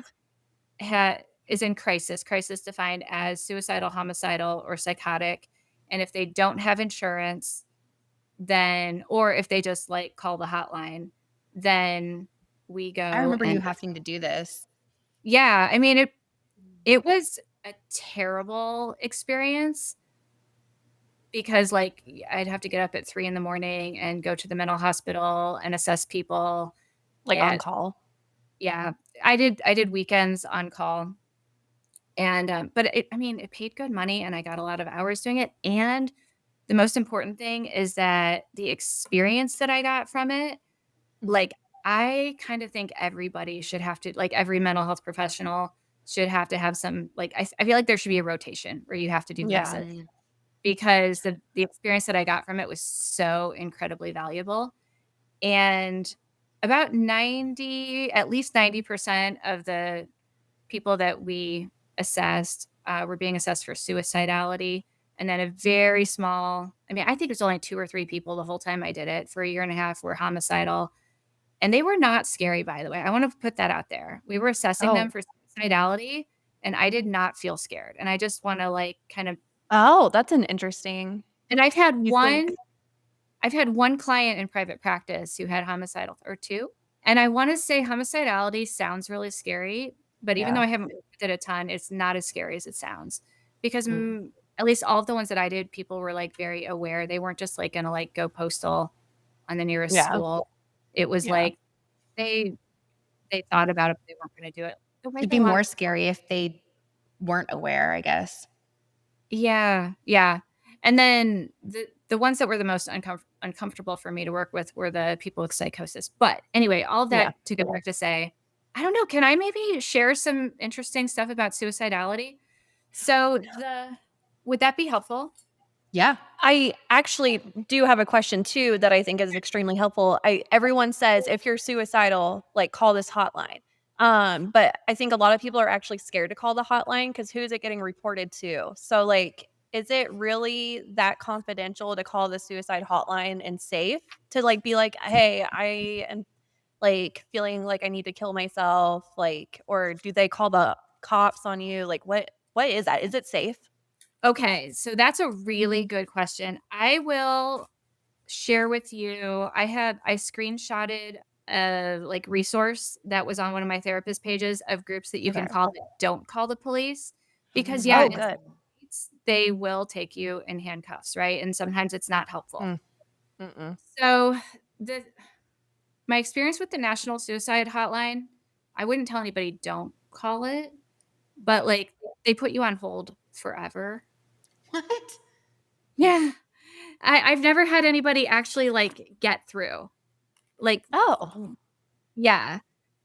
is in crisis defined as suicidal, homicidal, or psychotic, and if they don't have insurance, then, or if they just like call the hotline, then we go. I remember you having to do this. Yeah. I mean, it was a terrible experience because like I'd have to get up at 3 in the morning and go to the mental hospital and assess people. Like on And call. yeah, I did weekends on call. And but I mean, it paid good money and I got a lot of hours doing it. And the most important thing is that the experience that I got from it, like I kind of think everybody should have to, like every mental health professional should have to have some, like I feel like there should be a rotation where you have to do Yeah. visits, because the experience that I got from it was so incredibly valuable. And about 90, at least 90% of the people that we assessed were being assessed for suicidality. And then a very small, I mean, I think it was only 2 or 3 people the whole time I did it for a year and a half were homicidal. And they were not scary, by the way. I want to put that out there. We were assessing them Oh. for suicidality, and I did not feel scared. And I just want to like kind of, Oh, that's an interesting. and You think I've had one client in private practice who had homicidal, or two. And I want to say homicidality sounds really scary, but even though Yeah. I haven't worked with it a ton, it's not as scary as it sounds, because Mm. at least all of the ones that I did, people were like very aware. They weren't just like going to like go postal on the nearest Yeah. school. It was Yeah. like they they thought about it, but they weren't going to do it the way It'd they be more wanted. scary if they weren't aware, I guess. Yeah, yeah. And then the ones that were the most uncomfortable for me to work with were the people with psychosis. But anyway, all of Yeah. that to go back to say, I don't know, can I maybe share some interesting stuff about suicidality? So would that be helpful? Yeah. I actually do have a question too that I think is extremely helpful. Everyone says if you're suicidal, like call this hotline. But I think a lot of people are actually scared to call the hotline because who is it getting reported to? So like, is it really that confidential to call the suicide hotline and safe to like be like, hey, I am like feeling like I need to kill myself, like, or do they call the cops on you? Like, what is that? Is it safe? Okay, so that's a really good question. I will share with you. I screenshotted a like resource that was on one of my therapist pages of groups that you can Okay. call that don't call the police, because yeah, Oh, in some good. states, they will take you in handcuffs, right? And sometimes it's not helpful. Mm. Mm-mm. So the my experience with the National Suicide Hotline, I wouldn't tell anybody don't call it, but like they put you on hold forever. What? Yeah. I've never had anybody actually like get through. Like, Oh, yeah.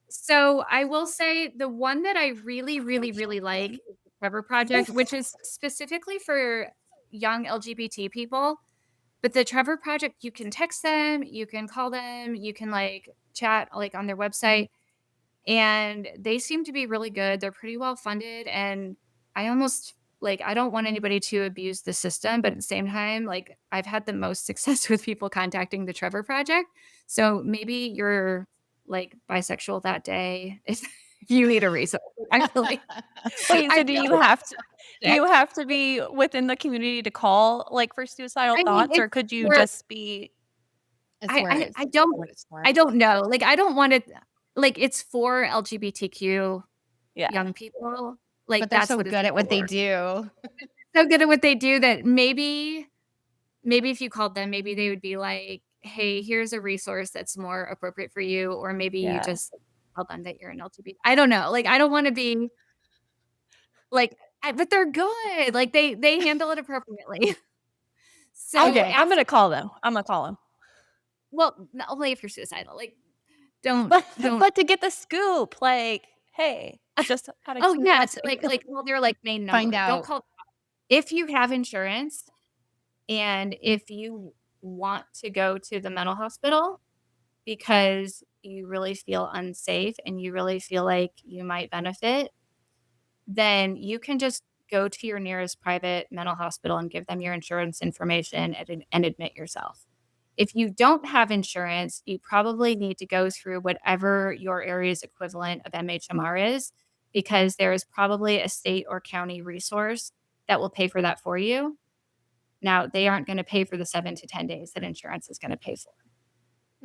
So I will say the one that I really, really, really like is the Trevor Project, which is specifically for young LGBT people. But the Trevor Project, you can text them, you can call them, you can like chat like on their website, and they seem to be really good. They're pretty well funded, and I almost like I don't want anybody to abuse the system, but at the same time, like I've had the most success with people contacting the Trevor Project. So maybe you're like bisexual that day if you need a resource. I feel like wait, I so do feel you like have to do you have to be within the community to call, like, for suicidal I mean thoughts, or could you we're just be It's where it's what it's for. I don't know. Like I don't want to like it's for LGBTQ yeah, young people. Like But they're that's so what it's good at what they for. do. So good at what they do that maybe if you called them, maybe they would be like, "Hey, here's a resource that's more appropriate for you," or maybe you yeah. just tell them that you're an LGBT. I don't know. Like I don't want to be like, but they're good. Like they handle it appropriately. So Okay, I'm after, gonna call them. I'm gonna call them. well, only if you're suicidal. Like don't But don't. but to get the scoop, like, "Hey, just out of Oh yes, curiosity." like well, they're like main Find number. Don't out. call if you have insurance and if you want to go to the mental hospital because you really feel unsafe and you really feel like you might benefit, then you can just go to your nearest private mental hospital and give them your insurance information and admit yourself. If you don't have insurance, you probably need to go through whatever your area's equivalent of MHMR is, because there is probably a state or county resource that will pay for that for you. Now, they aren't going to pay for the 7 to 10 days that insurance is going to pay for.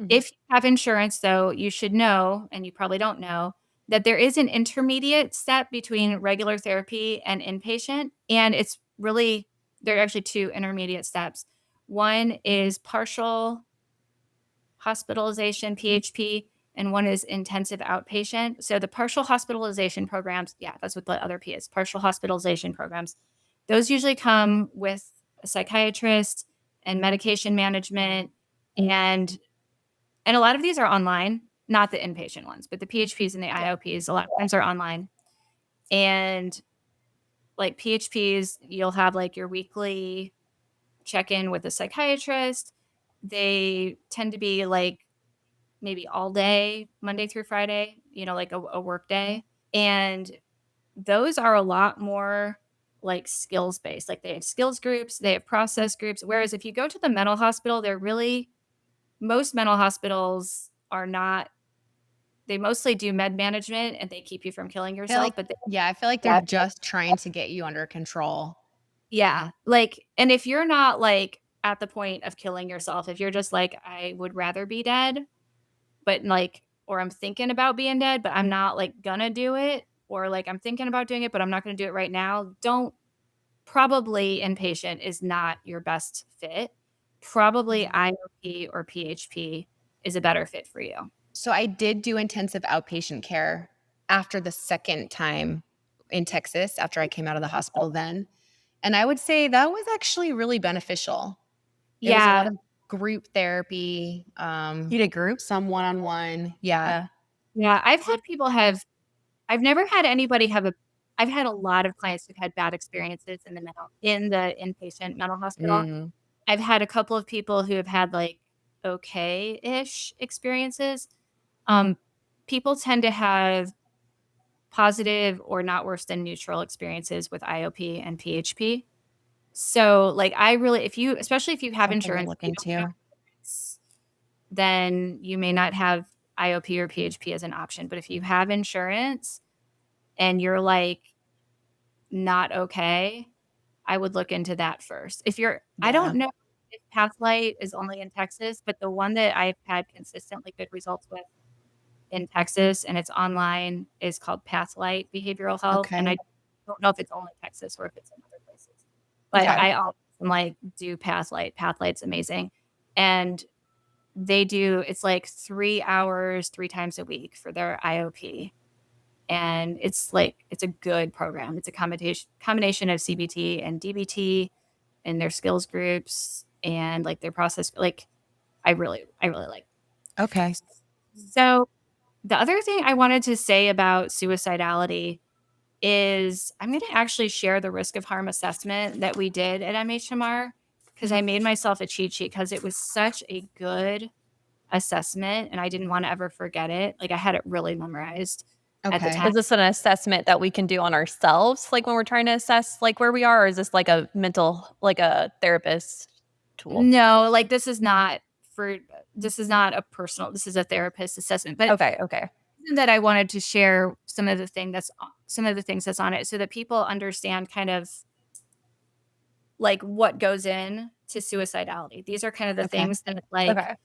Mhm. If you have insurance, though, you should know, and you probably don't know, that there is an intermediate step between regular therapy and inpatient. And it's really there are actually 2 intermediate steps. One is partial hospitalization, PHP, and one is intensive outpatient. So the partial hospitalization programs, yeah, that's what the other P is, partial hospitalization programs. Those usually come with a psychiatrist and medication management, and a lot of these are online, not the inpatient ones, but the PHPs and the IOPs a lot of times are online. And like PHPs, you'll have like your weekly check-in with a psychiatrist. They tend to be like maybe all day, Monday through Friday, like a work day. And those are a lot more like skills based. Like they have skills groups, they have process groups. Whereas if you go to the mental hospital, most mental hospitals are not, they mostly do med management and they keep you from killing I feel yourself. like, But I feel like they're just trying to get you under control. yeah, like, and if you're not like at the point of killing yourself, if you're just like, I would rather be dead, but like, or I'm thinking about being dead, but I'm not like gonna do it, or like I'm thinking about doing it, but I'm not gonna do it right now, probably inpatient is not your best fit. Probably IOP or PHP is a better fit for you. So I did do intensive outpatient care after the second time in Texas, after I came out of the hospital then. And I would say that was actually really beneficial. It was a lot Yeah. of group therapy, You did groups? some one-on-one. Yeah. Yeah. I've never had anybody I've had a lot of clients who've had bad experiences in the inpatient mental hospital. Mm, I've had a couple of people who have had like okay-ish experiences. Um, People tend to have positive or not worse than neutral experiences with IOP and PHP. So like especially if you have something to insurance, look into. then you may not have IOP or PHP as an option. But if you have insurance and you're like not okay, I would look into that first. I Yeah. don't know if Pathlight is only in Texas, but the one that I've had consistently good results with in Texas and it's online is called Pathlight Behavioral Health. And Okay. I don't know if it's only Texas or if it's in other places, but Okay. I always like do Pathlight. Pathlight's amazing. And it's like 3 hours, 3 times a week for their IOP. And it's a good program. It's a combination of CBT and DBT and their skills groups and like their process. Like I really like. Okay. So the other thing I wanted to say about suicidality is I'm going to actually share the risk of harm assessment that we did at MHMR because I made myself a cheat sheet because it was such a good assessment and I didn't want to ever forget it. Like I had it really memorized at the Okay. time. Is this an assessment that we can do on ourselves, like when we're trying to assess like where we are, or is this like a like a therapist tool? No, like this is not a personal, this is a therapist assessment. But Okay. that I wanted to share some of the things that's on it so that people understand kind of like what goes in to suicidality. These are kind of the Okay. things that like Okay.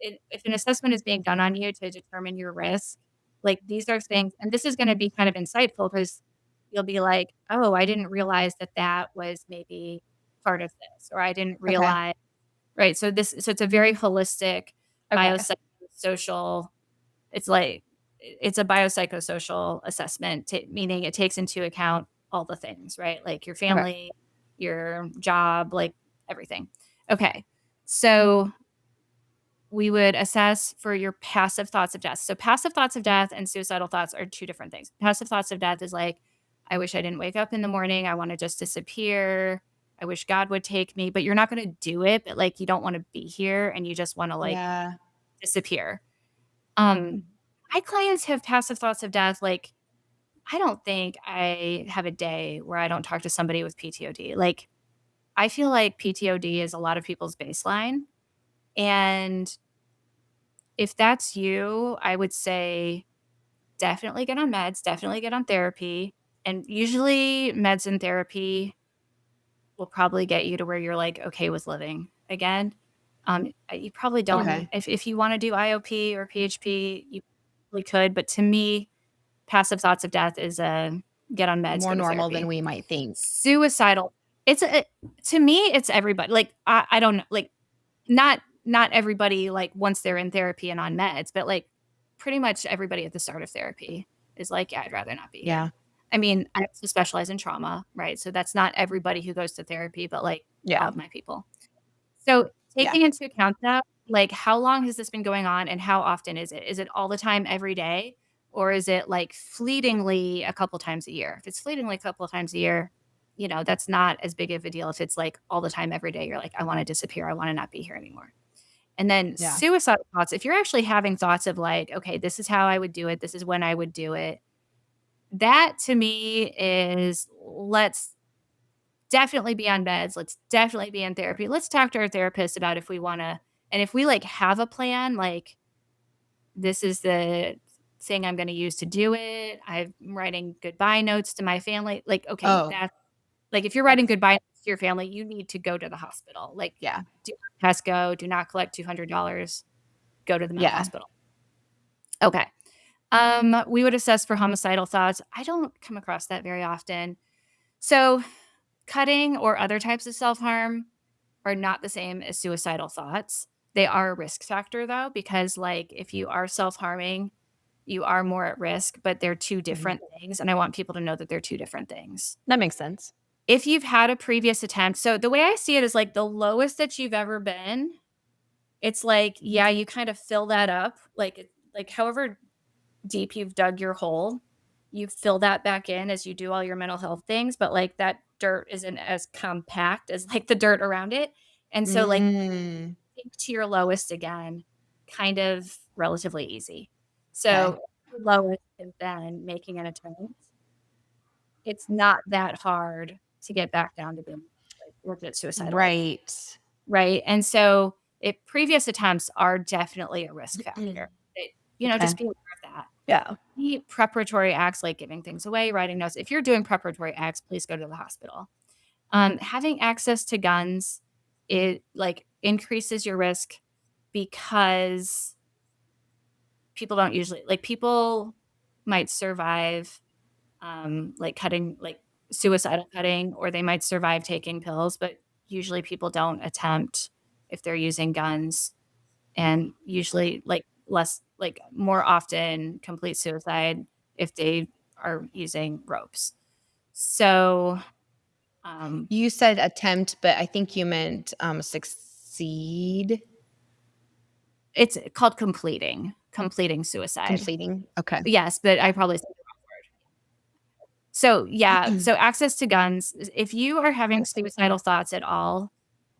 if an assessment is being done on you to determine your risk, like these are things, and this is going to be kind of insightful because you'll be like, oh, I didn't realize that was maybe part of this, or I didn't Okay. realize, right? So it's a very holistic Okay. biopsychosocial, it's a biopsychosocial assessment, meaning it takes into account all the things, right? Like your family, your job, like everything. Okay. So we would assess for your passive thoughts of death. So passive thoughts of death and suicidal thoughts are 2 different things. Passive thoughts of death is like, I wish I didn't wake up in the morning. I want to just disappear. I wish God would take me, but you're not going to do it. But like, you don't want to be here and you just want to like Yeah. disappear. My clients have passive thoughts of death. Like, I don't think I have a day where I don't talk to somebody with PTOD. Like, I feel like PTOD is a lot of people's baseline. And if that's you, I would say definitely get on meds, definitely get on therapy. And usually meds and therapy will probably get you to where you're like okay with living again. You probably don't. Okay. If you want to do IOP or PHP, you probably could. But to me, passive thoughts of death is a get on meds, More go to normal therapy. than we might think. Suicidal To me, it's everybody. Like, I don't know, like, not everybody, like, once they're in therapy and on meds, but, like, pretty much everybody at the start of therapy is like, "Yeah, I'd rather not be Yeah. here." I mean, I also specialize in trauma, right? So that's not everybody who goes to therapy, but, like, all Yeah. of my people. So Yeah. taking into account that, like, how long has this been going on and how often is it? Is it all the time every day? Or is it, like, fleetingly a couple times a year? If it's fleetingly a couple of times a year, that's not as big of a deal. If it's, like, all the time every day, you're like, "I wanna disappear. I wanna not be here anymore." And then Yeah. suicidal thoughts, if you're actually having thoughts of, like, "Okay, this is how I would do it. This is when I would do it." That to me is, let's definitely be on meds. Let's definitely be in therapy. Let's talk to our therapist about if we wanna, and if we, like, have a plan, like, this is the thing I'm gonna use to do it. I'm writing goodbye notes to my family. Like, okay, Oh, that's like, if you're writing goodbye notes to your family, you need to go to the hospital. Like, yeah. do not Tesco, do not collect $200, go to the mental Yeah. hospital. Okay. We would assess for homicidal thoughts. I don't come across that very often. So, cutting or other types of self-harm are not the same as suicidal thoughts. They are a risk factor though, because, like, if you are self-harming, you are more at risk, but they're two different things. And I want people to know that they're two different things. That makes sense. If you've had a previous attempt, so the way I see it is, like, the lowest that you've ever been, it's like, yeah, you kind of fill that up. Like however deep you've dug your hole, you fill that back in as you do all your mental health things, but, like, that dirt isn't as compact as, like, the dirt around it. And so, like, Mm. sink to your lowest again, kind of relatively easy. Okay. So your lowest is then making an attempt. It's not that hard to get back down to being, like, legit suicidal, Right. right? And so previous attempts are definitely a risk factor. Okay. Just be aware of that. Yeah. Any preparatory acts, like giving things away, writing notes. If you're doing preparatory acts, please go to the hospital. Having access to guns, it, like, increases your risk because people might survive, like, cutting, like, suicidal cutting, or they might survive taking pills, but usually people don't attempt if they're using guns, and usually, like, more often complete suicide if they are using ropes. So, You said attempt, but I think you meant succeed, it's called completing suicide. completing. Okay. Yes, but I probably said the wrong word. So, yeah, so access to guns, if you are having suicidal thoughts at all,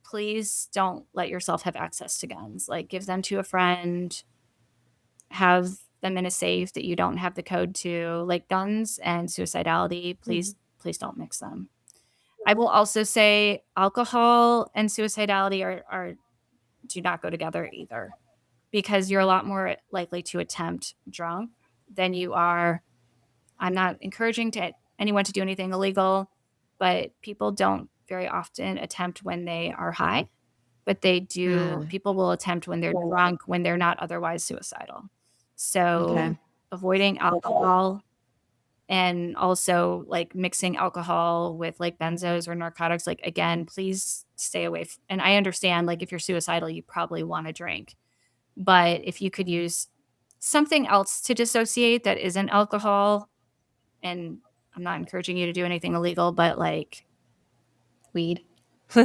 please don't let yourself have access to guns. Like, give them to a friend, have them in a safe that you don't have the code to. Like, guns and suicidality, please don't mix them. I will also say alcohol and suicidality are do not go together either, because you're a lot more likely to attempt drunk than you are. I'm not encouraging anyone to do anything illegal, but people don't very often attempt when they are high, but they do. People will attempt when they're drunk, when they're not otherwise suicidal. So Okay. avoiding alcohol, and also, like, mixing alcohol with, like, benzos or narcotics, like, again, please stay away. And I understand, like, if you're suicidal, you probably want to drink, but if you could use something else to dissociate that isn't alcohol, and I'm not encouraging you to do anything illegal, but, like, Weed. I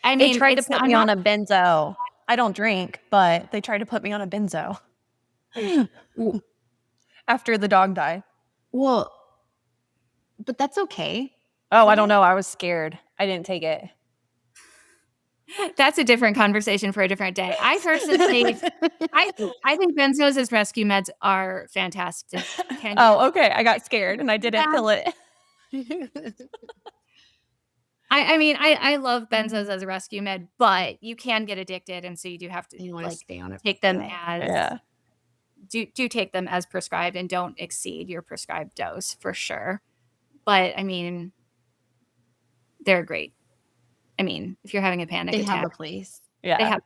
They mean, tried to it's put I'm me not. on a benzo. I don't drink, but they tried to put me on a benzo after the dog died. Well, but that's okay. Oh, I don't know. I was scared. I didn't take it. That's a different conversation for a different day. I personally, I think benzos as rescue meds are fantastic. Can you? Oh, okay. I got scared and I didn't Yeah. fill it. I mean, I love benzos as a rescue med, but you can get addicted, and so you do have to, You want to like, stay on it. take them as Yeah. do take them as prescribed, and don't exceed your prescribed dose for sure. But I mean, they're great. I mean, if you're having a panic They attack, have a place. they Yeah. have.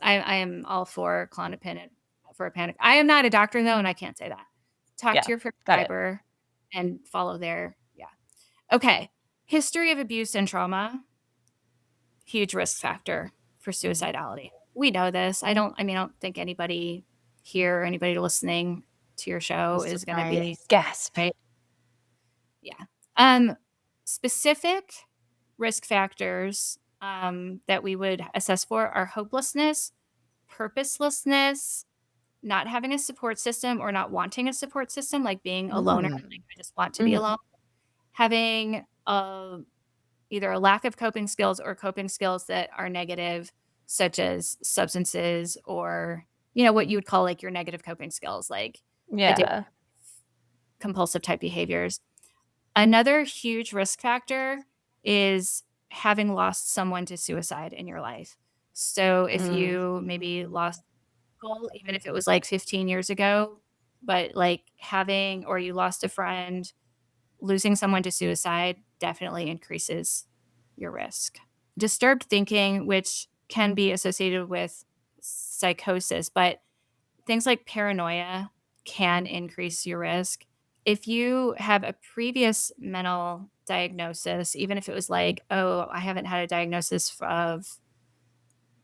I am all for Klonopin for a panic. I am not a doctor though, and I can't say that. Talk Yeah, to your got it. prescriber and follow their. Yeah. Okay. History of abuse and trauma, huge risk factor for suicidality. We know this. I don't think anybody here, anybody listening to your show is going to be Surprised. Gasp. right. Yeah. Specific risk factors that we would assess for are hopelessness, purposelessness, not having a support system or not wanting a support system, like being a loner, like I just want to be alone, having either a lack of coping skills or coping skills that are negative, such as substances or, what you would call like your negative coping skills, like Yeah. compulsive type behaviors. Another huge risk factor is having lost someone to suicide in your life. So if you maybe lost a goal, even if it was like 15 years ago, but like or you lost a friend, losing someone to suicide definitely increases your risk. Disturbed thinking, which can be associated with psychosis, but things like paranoia can increase your risk. If you have a previous mental diagnosis, even if it was like, oh, I haven't had a diagnosis of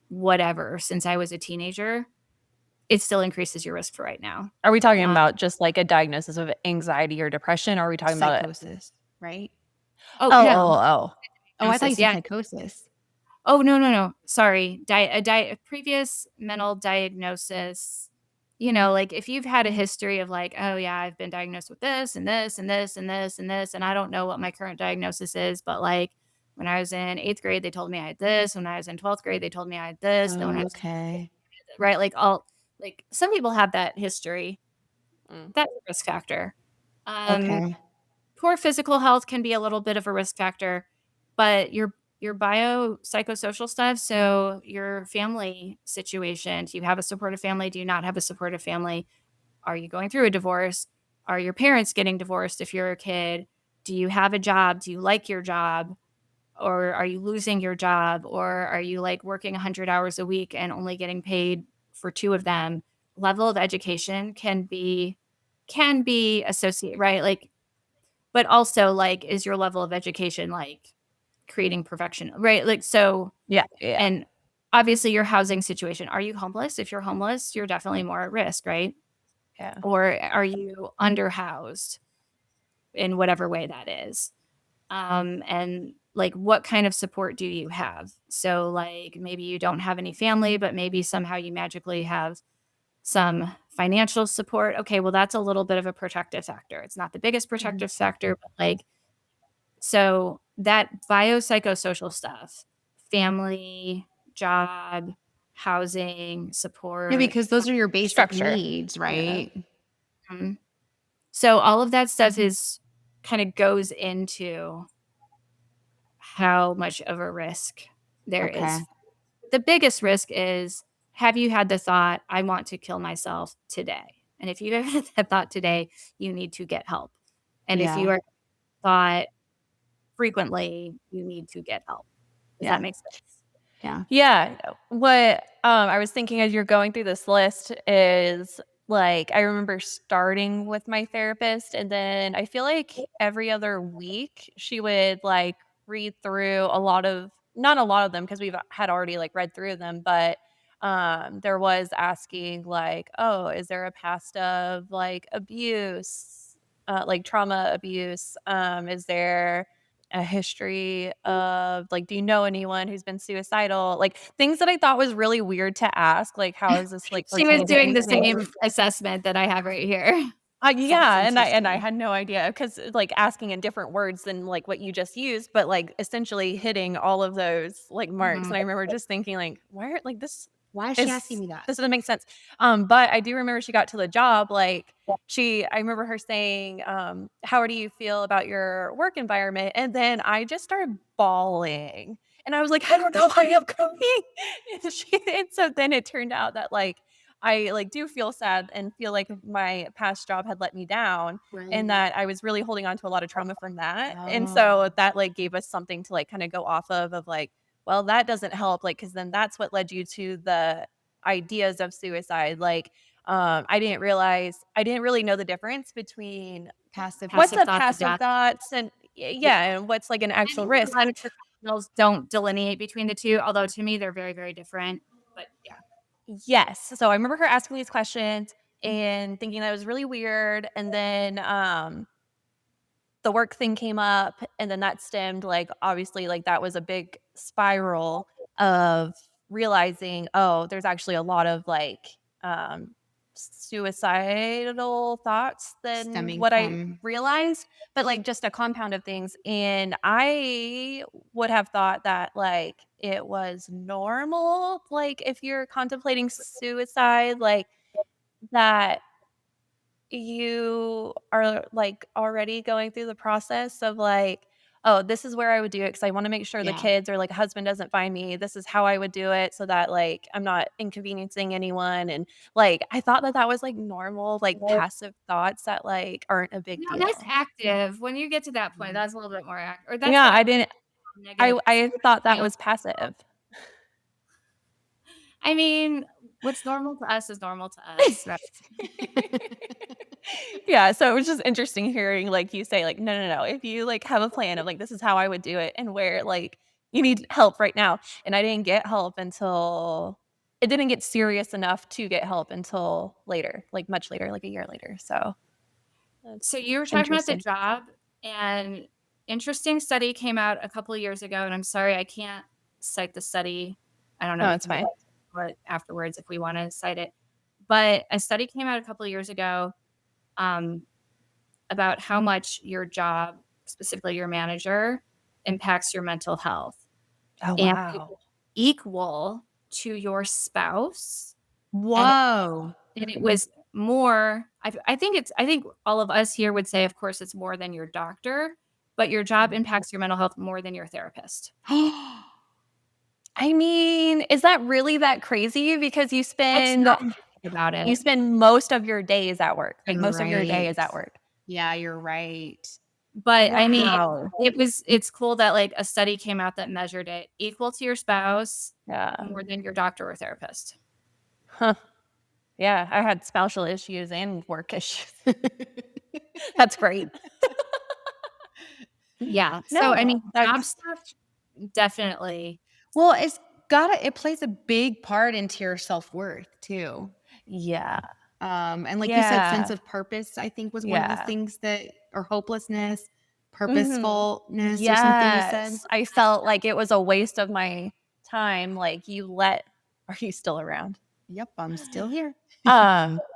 whatever since I was a teenager, it still increases your risk for right now. Are we talking about just like a diagnosis of anxiety or depression? Or are we talking about it? Psychosis, right? Oh, No. Oh, I thought you said Yeah. psychosis. Oh, no. Sorry. A previous mental diagnosis, like if you've had a history of like, oh yeah, I've been diagnosed with this and this and this and this and this, and I don't know what my current diagnosis is, but like when I was in 8th grade, they told me I had this. When I was in 12th grade, they told me I had this. Then when I was Okay. right, like some people have that history. That's a risk factor. Okay. Poor physical health can be a little bit of a risk factor, but your biopsychosocial stuff, so your family situation, do you have a supportive family? Do you not have a supportive family? Are you going through a divorce? Are your parents getting divorced if you're a kid? Do you have a job? Do you like your job? Or are you losing your job? Or are you like working 100 hours a week and only getting paid for 2 of them? Level of education can be associated, right? Like, but also like, is your level of education like creating perfection, right? Like, so, Yeah. and obviously your housing situation. Are you homeless? If you're homeless, you're definitely more at risk, right? Yeah. Or are you underhoused in whatever way that is? And like, what kind of support do you have? So like, maybe you don't have any family, but maybe somehow you magically have some financial support. Okay, well, that's a little bit of a protective factor. It's not the biggest protective factor, but like, so that biopsychosocial stuff, family, job, housing, Yeah, support, because those are your basic Structure. needs, Yeah. right? mhm. So all of that stuff is kind of goes into how much of a risk there Okay. is. The biggest risk is, have you had the thought, I want to kill myself today? And if you have had that thought today, you need to get help. And if you Yeah. are thought frequently, you need to get help. Does Yeah. that make sense? Yeah. Yeah. What I was thinking as you're going through this list is like I remember starting with my therapist, and then I feel like every other week she would like read through not a lot of them because we've had already like read through them, but there was asking like, oh, is there a past of like abuse, like trauma abuse? Is there a history of like, do you know anyone who's been suicidal? Like things that I thought was really weird to ask. Like, how is this like She was pertaining to doing the anything? same assessment that I have right here. Yeah, That's and I interesting. had no idea because like asking in different words than like what you just used, but like essentially hitting all of those like marks. Mhm. And I remember just thinking like, why are like Why is she asking is me that? this doesn't make sense. But I do remember she got to the job like I remember her saying, how do you feel about your work environment? And then I just started bawling. And I was like, I don't know why I'm crying. And so then it turned out that like I like do feel sad and feel like my past job had let me down and Right. that I was really holding on to a lot of trauma from that. And so Oh. that like gave us something to like kind of go off of like, well, that doesn't help. Like, cause then that's what led you to the ideas of suicide. Like, I didn't really know the difference between Passive what's Passive a thoughts of passive death. thoughts and yeah, and what's like an I actual think a risk. lot of professionals don't delineate between the two, although to me they're very, very different. But yeah. Yes. So I remember her asking these questions and thinking that was really weird. And then the work thing came up, and then that stemmed, like, obviously, like, that was a big spiral of realizing, oh, there's actually a lot of, like, suicidal thoughts than Stemming what I from realized, but, like, just a compound of things, and I would have thought that, like, it was normal, like, if you're contemplating suicide, like, that you are, like, already going through the process of, like, "Oh, this is where I would do it because I wanna make sure the yeah. kids or, like, husband doesn't find me. This is how I would do it so that, like, I'm not inconveniencing anyone," and, like, I thought that that was, like, normal, like, passive thoughts that, like, aren't a big No, that's deal. active. When you get to that point, that's a little bit more active, or that's Yeah, the I didn't negative. I thought that Yeah. was passive. I mean, what's normal to us is normal to us, right? Yeah, so it was just interesting hearing, like, you say, like, "No, no, no, if you, like, have a plan of, like, this is how I would do it and where, like, you need help right now," and I didn't get help until it didn't get serious enough to get help until later, like, much later, like, a year later, so So that's you were talking about the interesting. job, and interesting study came out a couple of years ago, and I'm sorry I can't cite the study. I don't No, know it's fine. what afterwards if we want to cite it. But a study came out a couple of years ago um, about how much your job, specifically your manager, impacts your mental health. Oh, And it wow. was equal to your spouse. And Whoa. it was more I think all of us here would say, of course, it's more than your doctor, but your job impacts your mental health more than your therapist. I mean, is that really that crazy? Because That's not when you think about you it. spend most of your days at work, like, You're most of your day is right. at work. Yeah, you're right. But I mean, Wow. it's cool that like a study came out that measured it equal to your spouse Yeah. more than your doctor or therapist. Huh. Yeah, I had spousal issues and work issues. That's great. Yeah. So I No, mean, job that's stuff definitely. Well, it plays a big part into your self-worth too. yeah. And like you said, sense Yeah. of purpose, I think was one of the Yeah. things that or hopelessness, Mhm. purposefulness or something you said. Yes. I felt like it was a waste of my time, like, you let are you still around? Yep, I'm still here.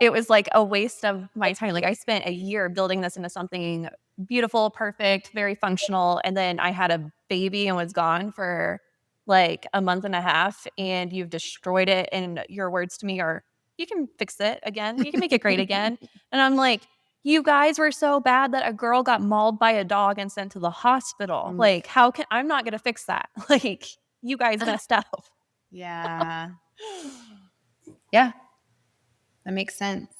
It was like a waste of my time, like, I spent a year building this into something beautiful, perfect, very functional, and then I had a baby and was gone for, like, a month and a half, and you've destroyed it, and your words to me are, "You can fix it again, you can make it great again," and I'm like, "You guys were so bad that a girl got mauled by a dog and sent to the hospital, Mm, like, how can I'm not gonna fix that, like, you guys messed up." yeah. Yeah, that makes sense.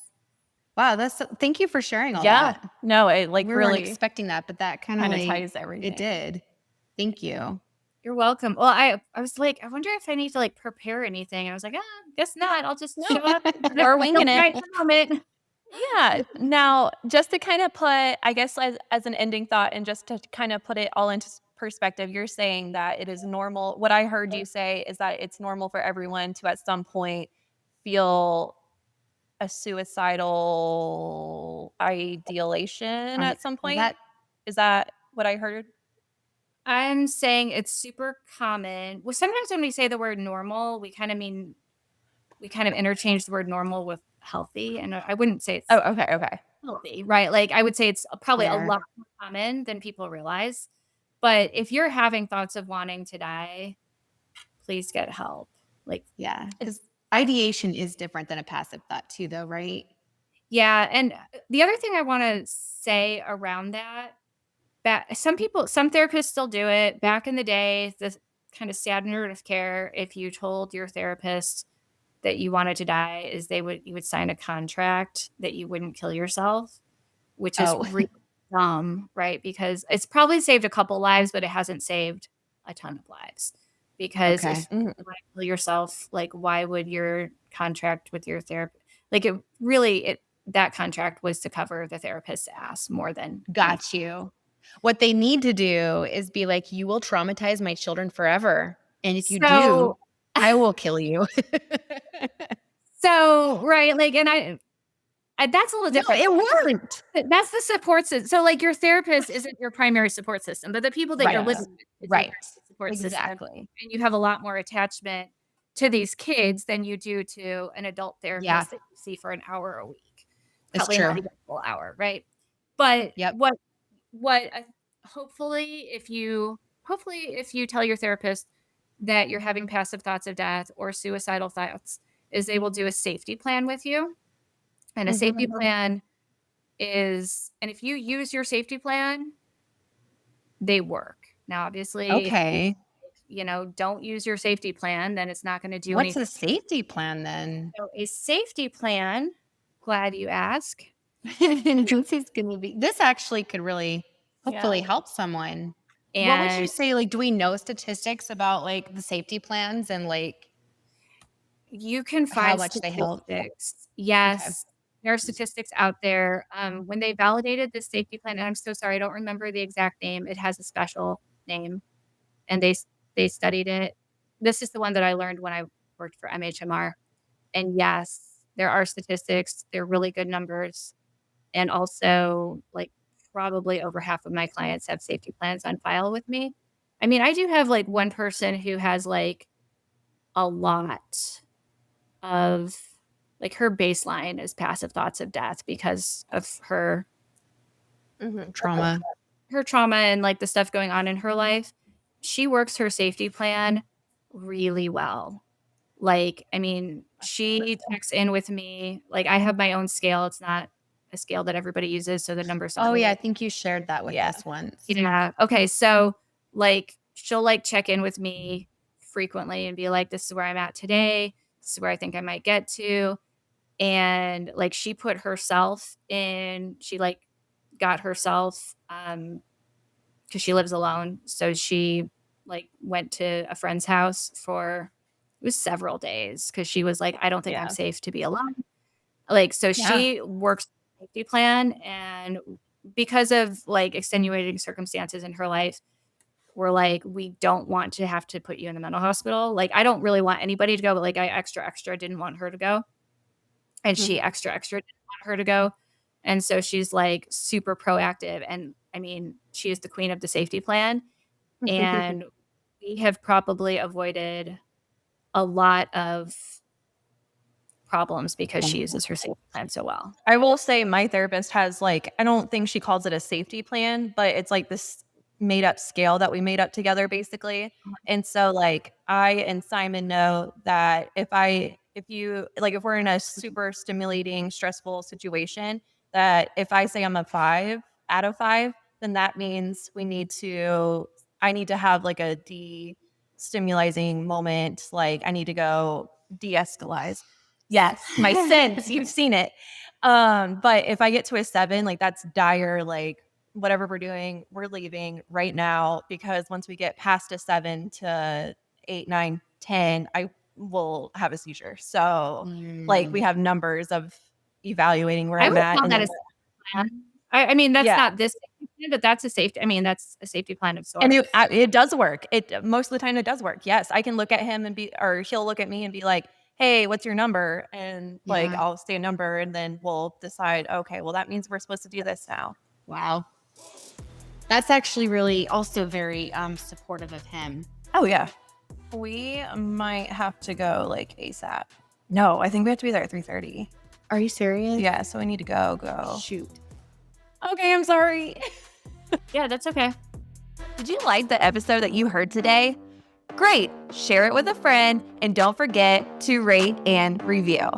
Wow, thank you for sharing all Yeah. that. No, it, like, We weren't really expecting that, but that kind of kinda like ties it everything. did. Thank you. You're welcome. Well, I was like, I wonder if I need to like prepare anything. And I was like, guess not. I'll just show No, up. we're winging it. Right moment. Yeah. Now, just to kind of put, I guess, as an ending thought, and just to kind of put it all into perspective, you're saying that it is normal. What I heard you say is that it's normal for everyone to, at some point, feel a suicidal ideation at some Well, point. Is that what I heard? I'm saying it's super common. Well, sometimes when we say the word normal, we kind of interchange the word normal with healthy. And I wouldn't say it's Oh, okay. Okay. healthy, right? Like I would say it's probably a fair. lot more common than people realize. But if you're having thoughts of wanting to die, please get help. Like, Yeah, because ideation is different than a passive thought too, though, right? yeah. And the other thing I want to say around that, some therapists still do it. Back in the day, the kind of standard of care, if you told your therapist that you wanted to die, is you would sign a contract that you wouldn't kill yourself, which is Oh, really dumb, right? Because it's probably saved a couple lives, but it hasn't saved a ton of lives. Because if okay. Mhm. you want to kill yourself, like why would your contract with your therapist like it really it that contract was to cover the therapist's ass more than anything. Got you. What they need to do is be like, you will traumatize my children forever. And if you do, So I will kill you. right, like, and that's a little No, different. it won't. That's the support system. So, like, your therapist isn't your primary support system, but the people that you're Right. living with is your Right. primary support system. Exactly. And you have a lot more attachment to these kids than you do to an adult therapist Yeah. that you see for an hour a week. It's Probably true. not even a full hour, right? But Yep. what hopefully if you tell your therapist that you're having passive thoughts of death or suicidal thoughts, is they will do a safety plan with you. And a safety plan and if you use your safety plan, they work. Now, obviously, Okay. don't use your safety plan, then it's not going to do What's anything. a safety plan then? So a safety plan, glad you ask. This actually could really hopefully help someone. What would you And say? Like, do we know statistics about like the safety plans and like you can how find much they help? statistics. Yes. There are statistics out there. When they validated this safety plan, and I'm so sorry, I don't remember the exact name. It has a special name, and they studied it. This is the one that I learned when I worked for MHMR. And yes, there are statistics. They're really good numbers. And also, like, probably over half of my clients have safety plans on file with me. I mean, I do have like one person who has like a lot of, like, her baseline is passive thoughts of death because of her Trauma. trauma and like the stuff going on in her life. She works her safety plan really well. Like, I mean, she checks in with me. Like, I have my own scale. It's not a scale that everybody uses, so the numbers don't Oh yeah, I really. think you shared that with us once. Yeah. Okay. So, like, she'll like check in with me frequently and be like, this is where I'm at today. This is where I think I might get to. And like, she put herself in, she like got herself, because she lives alone. So she like went to a friend's house for, it was several days because she was like, I don't think I'm safe to be alone. Like, so she works a safety plan, and because of like extenuating circumstances in her life, we're like, we don't want to have to put you in the mental hospital. Like, I don't really want anybody to go, but like, I extra didn't want her to go. And she extra didn't want her to go. And so she's like super proactive. And I mean, she is the queen of the safety plan. And we have probably avoided a lot of problems because she uses her safety plan so well. I will say my therapist has like, I don't think she calls it a safety plan, but it's like this made up scale that we made up together basically. And so like I and Simon know that if we're in a super stimulating, stressful situation, that if I say I'm a 5 out of 5, then that means I need to have like a de-stimulating moment. Like I need to go de-escalate. Yes, my sense. You've seen it. But if I get to a 7, like that's dire, like whatever we're doing, we're leaving right now because once we get past a 7 to 8, 9, 10, I will have a seizure. So like we have numbers of evaluating where I I'm would at. call And that then a safety plan. I mean, that's not this safety plan, but that's a safety. I mean, that's a safety plan of sorts. and it does work. It most of the time it does work. Yes, I can look at him or he'll look at me and be like, hey, what's your number? And like, I'll say a number and then we'll decide, okay, well, that means we're supposed to do this now. Wow. That's actually really also very supportive of him. Oh, yeah. We might have to go like ASAP. No, I think we have to be there at 3:30. Are you serious? Yeah, so we need to go. Shoot. Okay, I'm sorry. Yeah, that's okay. Did you like the episode that you heard today? Great. Share it with a friend and don't forget to rate and review.